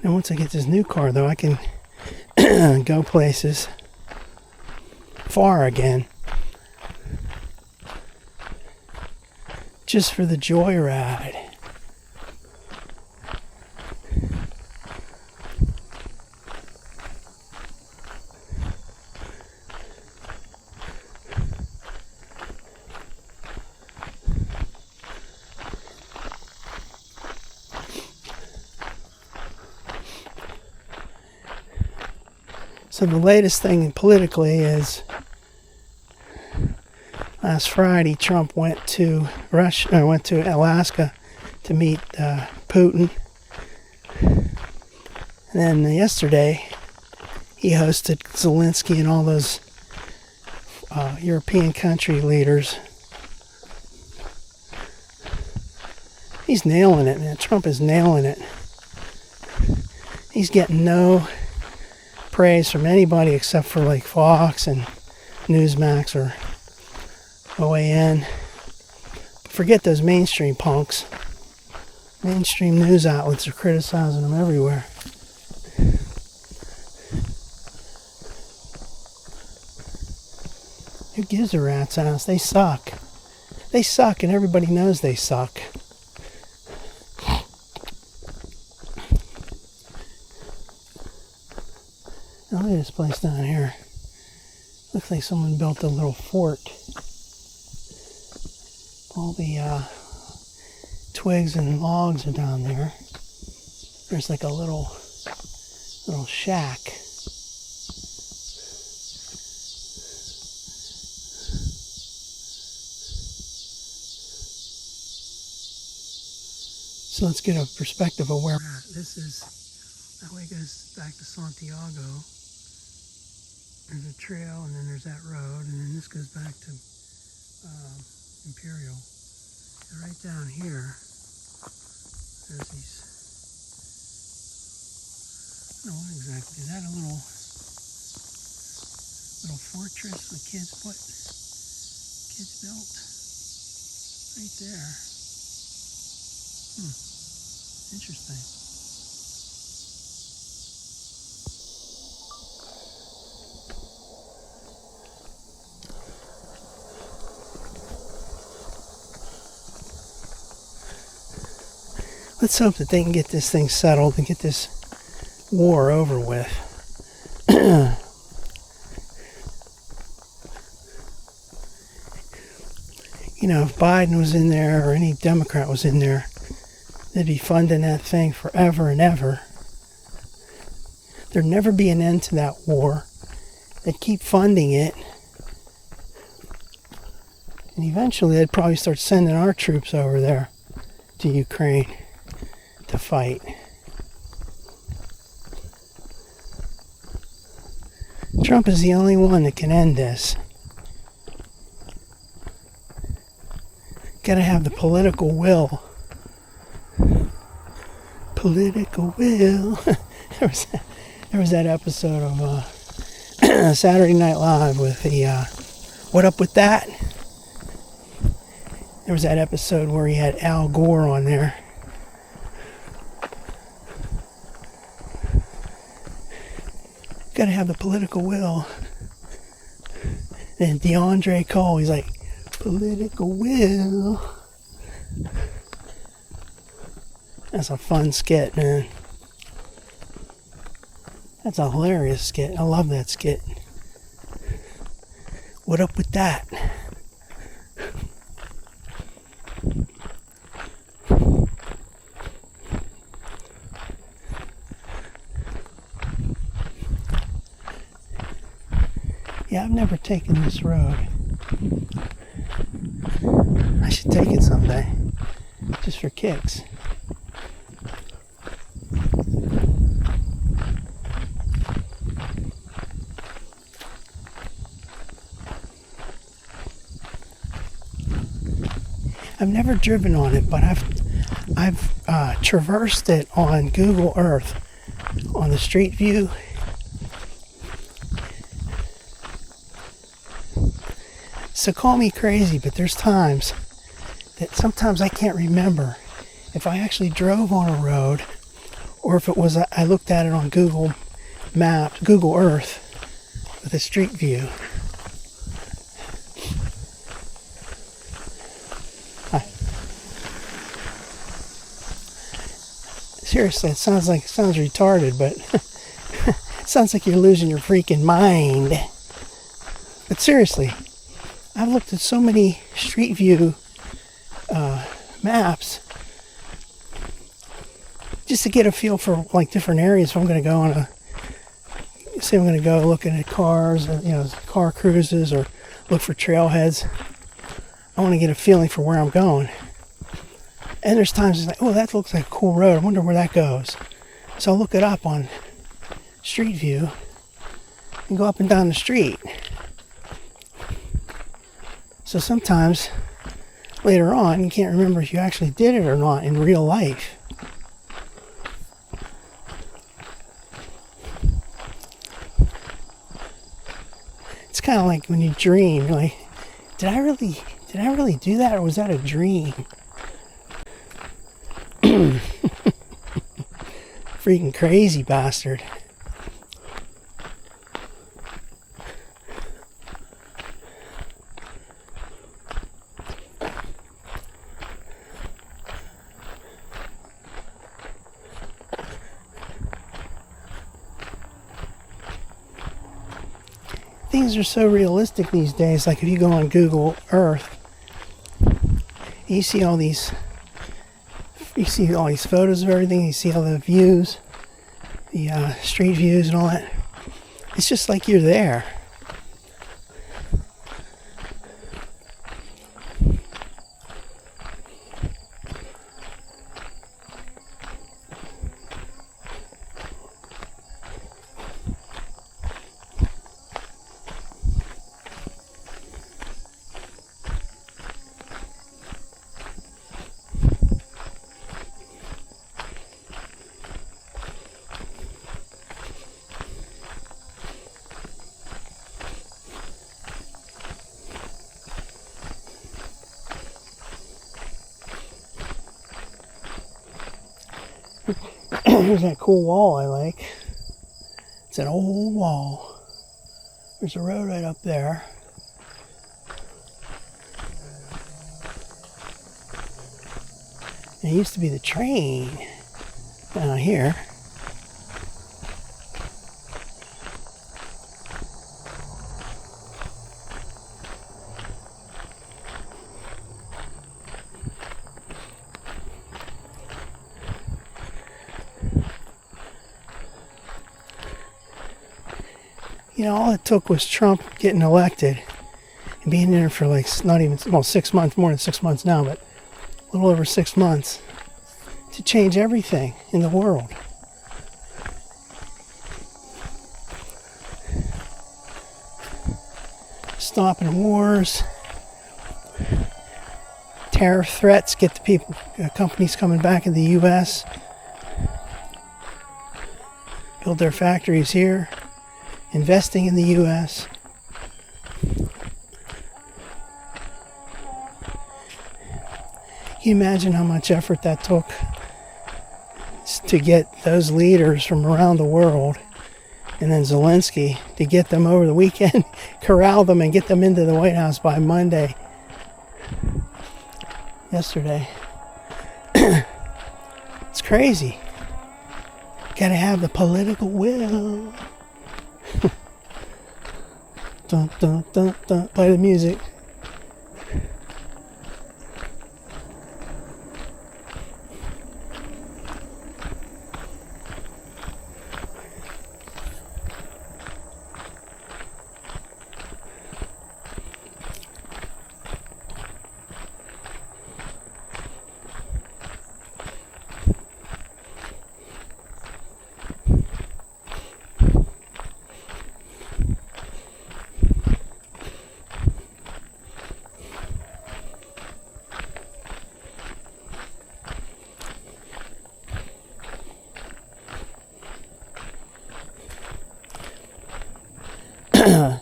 Now once I get this new car though, I can go places far again. Just for the joyride. So the latest thing politically is last Friday Trump went to Alaska to meet Putin. And then yesterday he hosted Zelensky and all those European country leaders. He's nailing it, man. Trump is nailing it. He's getting no praise from anybody except for like Fox and Newsmax or OAN. Forget those mainstream punks. Mainstream news outlets are criticizing them everywhere. Who gives a rat's ass? They suck. They suck, and everybody knows they suck. Now look at this place down here. Looks like someone built a little fort. All the twigs and logs are down there. There's like a little shack. So let's get a perspective of where we're at. This is, that way goes back to Santiago. There's a trail, and then there's that road, and then this goes back to Imperial. And right down here, there's these, I don't know what exactly, is that a little fortress the kids built? Right there. Interesting. Let's hope that they can get this thing settled and get this war over with. You know, if Biden was in there or any Democrat was in there, they'd be funding that thing forever and ever. There'd never be an end to that war. They'd keep funding it. And eventually they'd probably start sending our troops over there to Ukraine to fight. Trump is the only one that can end this. Gotta have the political will. Political will. there was that episode of Saturday Night Live with the What Up With That? There was that episode where he had Al Gore on there. Gotta have the political will. And DeAndre Cole, he's like, political will. That's a fun skit, man. That's a hilarious skit. I love that skit. What up with that? Yeah, I've never taken this road. I should take it someday, just for kicks. I've never driven on it, but I've traversed it on Google Earth, on the street view. So call me crazy, but there's times that sometimes I can't remember if I actually drove on a road or if it was I looked at it on Google Maps, Google Earth with a street view. Seriously, it sounds retarded, but it sounds like you're losing your freaking mind. But seriously, I've looked at so many street view maps just to get a feel for like different areas. If I'm going to go on say I'm going to go looking at cars, car cruises, or look for trailheads. I want to get a feeling for where I'm going. And there's times it's like, oh, that looks like a cool road. I wonder where that goes. So I'll look it up on Street View and go up and down the street. So sometimes later on, you can't remember if you actually did it or not in real life. It's kind of like when you dream. You're like, did I really do that, or was that a dream? Freaking crazy bastard. Things are so realistic these days. Like if you go on Google Earth, you see all these photos of everything. You see all the views, the street views and all that. It's just like you're there. Here's that cool wall I like. It's an old wall. There's a road right up there. And it used to be the train down here. You know, all it took was Trump getting elected and being there for like not even, well, 6 months, more than 6 months now, but a little over 6 months to change everything in the world. Stopping wars, tariff threats, get the people, companies coming back in the U.S., build their factories here. Investing in the U.S. Can you imagine how much effort that took to get those leaders from around the world, and then Zelensky, to get them over the weekend, corral them and get them into the White House by Monday, yesterday. It's crazy. Gotta have the political will. Dun, dun, dun, dun. Play the music.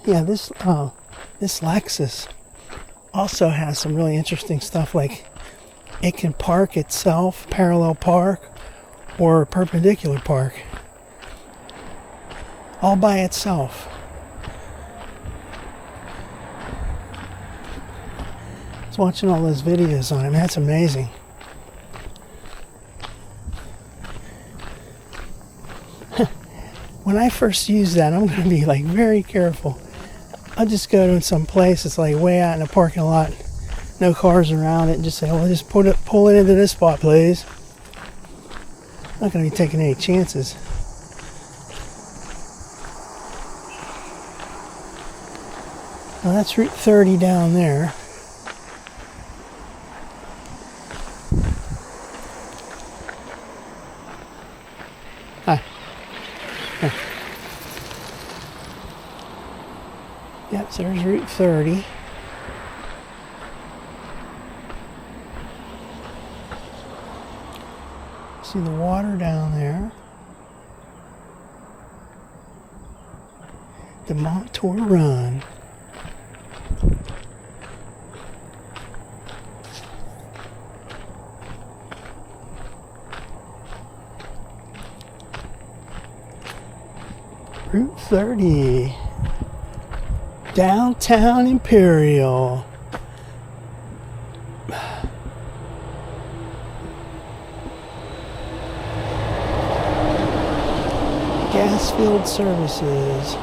Yeah, this Lexus also has some really interesting stuff, like it can park itself, parallel park, or perpendicular park, all by itself. I was watching all those videos on it, and that's amazing. When I first use that, I'm going to be like very careful. I'll just go to some place that's like way out in a parking lot, no cars around it, and just say, well, just pull it into this spot, please. I'm not going to be taking any chances. Well, that's Route 30 down there. Hi. Here. Yep, so there's Route 30. See the water down there. The Montour Run. Route 30. Downtown Imperial. Gas field services.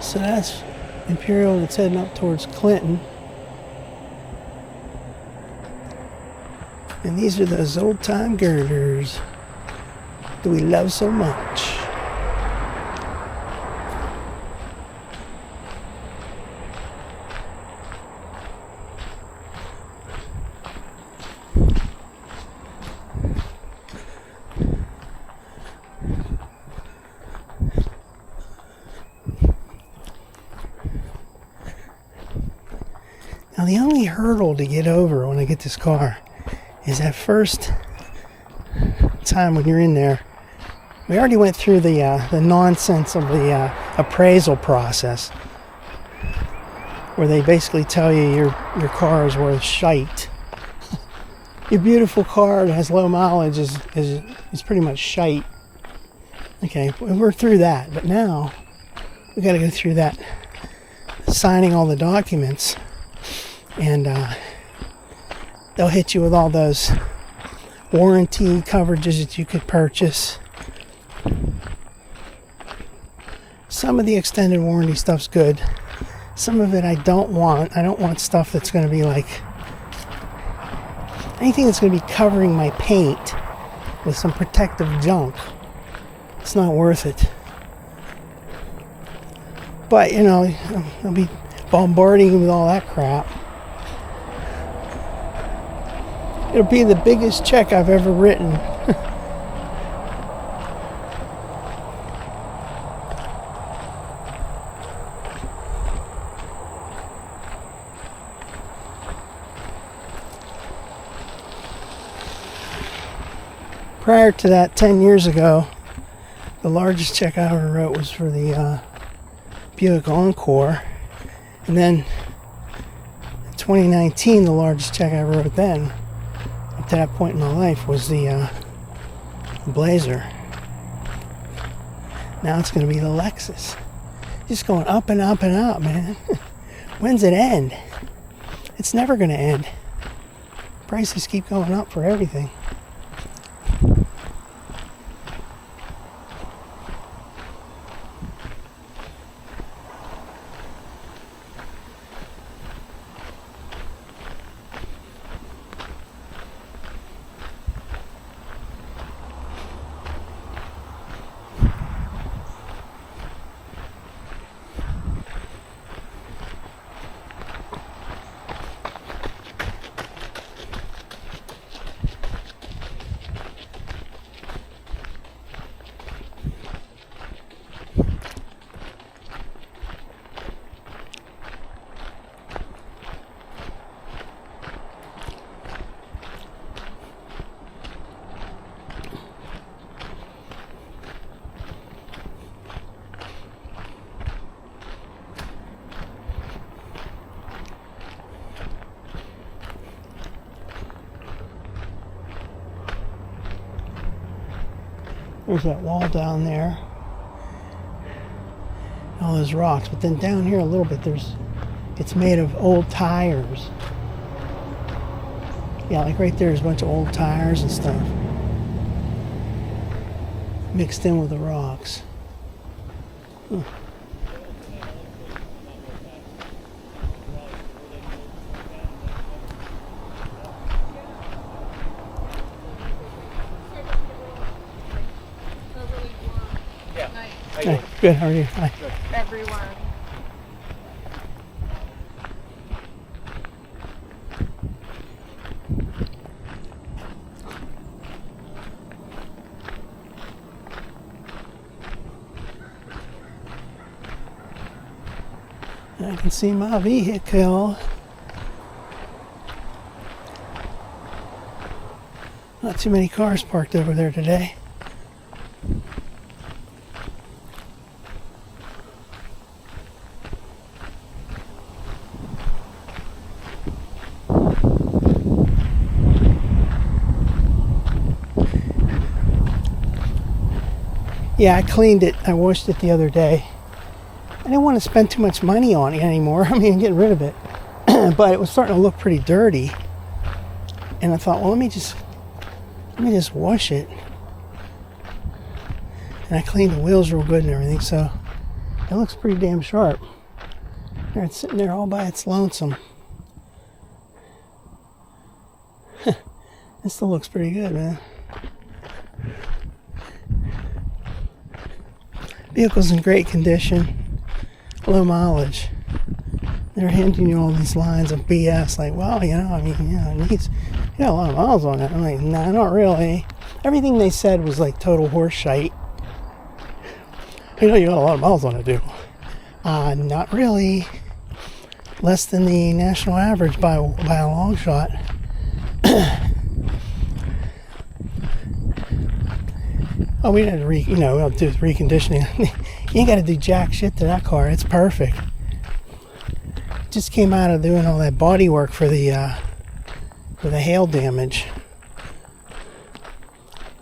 So that's Imperial, that's heading up towards Clinton. And these are those old time girders that we love so much. Now the only hurdle to get over when I get this car is that first time when you're in there. We already went through the nonsense of the appraisal process, where they basically tell you your car is worth shite. Your beautiful car that has low mileage is pretty much shite. Okay, we're through that, but now we got to go through that, signing all the documents, and they'll hit you with all those warranty coverages that you could purchase. Some of the extended warranty stuff's good. Some of it I don't want. I don't want stuff that's going to be like anything that's going to be covering my paint with some protective junk. It's not worth it. But, you know, I'll be bombarding you with all that crap. It'll be the biggest check I've ever written. Prior to that, 10 years ago, the largest check I ever wrote was for the Buick Encore. And then in 2019, the largest check I wrote then, up to that point in my life, was the Blazer. Now it's going to be the Lexus. Just going up and up and up, man. When's it end? It's never going to end. Prices keep going up for everything. There's that wall down there. All those rocks. But then down here a little bit, it's made of old tires. Yeah, like right there's a bunch of old tires and stuff mixed in with the rocks. Huh. Hey, good, how are you? Hi. Good. Everyone. I can see my vehicle. Not too many cars parked over there today. Yeah, I cleaned it. I washed it the other day. I didn't want to spend too much money on it anymore. I mean, getting rid of it. But it was starting to look pretty dirty. And I thought, well, let me just wash it. And I cleaned the wheels real good and everything, so it looks pretty damn sharp. There, it's sitting there all by its lonesome. It still looks pretty good, man. Vehicle's in great condition, low mileage. They're handing you all these lines of BS, like, well, you know, I mean, yeah, it needs, you got a lot of miles on it. I'm like, nah, not really. Everything they said was like total horse shite. You know, you got a lot of miles on it, dude. Not really. Less than the national average by a long shot. Oh, we had to we'll do reconditioning. You ain't got to do jack shit to that car. It's perfect. Just came out of doing all that body work for the hail damage.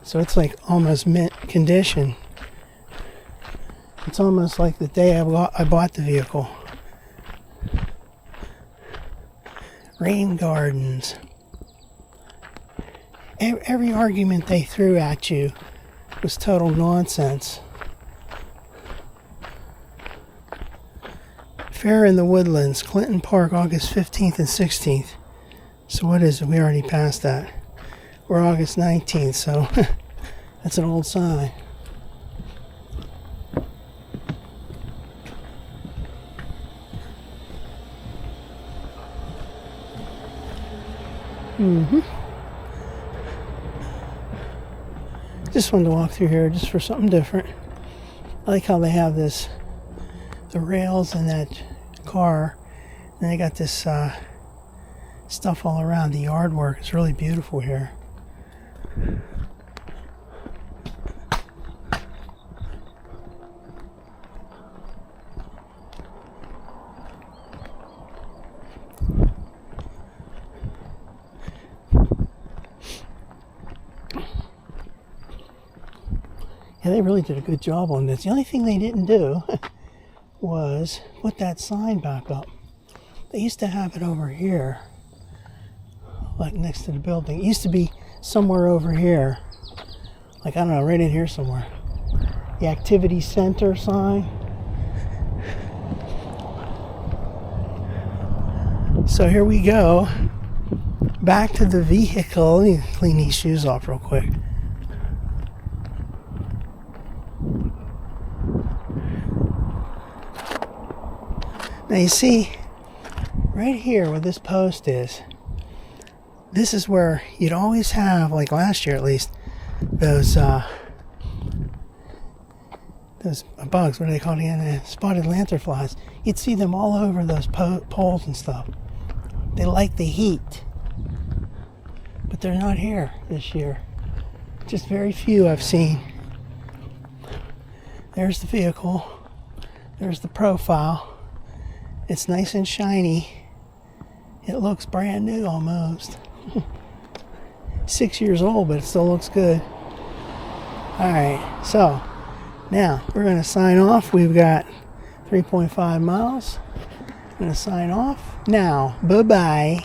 So it's like almost mint condition. It's almost like the day I bought the vehicle. Rain gardens. Every argument they threw at you was total nonsense. Fair in the Woodlands, Clinton Park, August 15th and 16th. So what is it? We already passed that. We're August 19th, so that's an old sign. Just wanted to walk through here just for something different. I like how they have the rails in that car, and they got this stuff all around. The yard work is really beautiful here. Yeah, they really did a good job on this. The only thing they didn't do was put that sign back up. They used to have it over here, like next to the building. It used to be somewhere over here, like, I don't know, right in here somewhere. The activity center sign. So here we go, back to the vehicle. Let me clean these shoes off real quick. Now you see, right here where this post is, this is where you'd always have, like last year at least, those bugs, what do they call it? Spotted lanternflies. You'd see them all over those poles and stuff. They like the heat, but they're not here this year. Just very few I've seen. There's the vehicle. There's the profile. It's nice and shiny. It looks brand new almost. 6 years old, but it still looks good. Alright, so now we're going to sign off. We've got 3.5 miles. I'm going to sign off now. Bye-bye.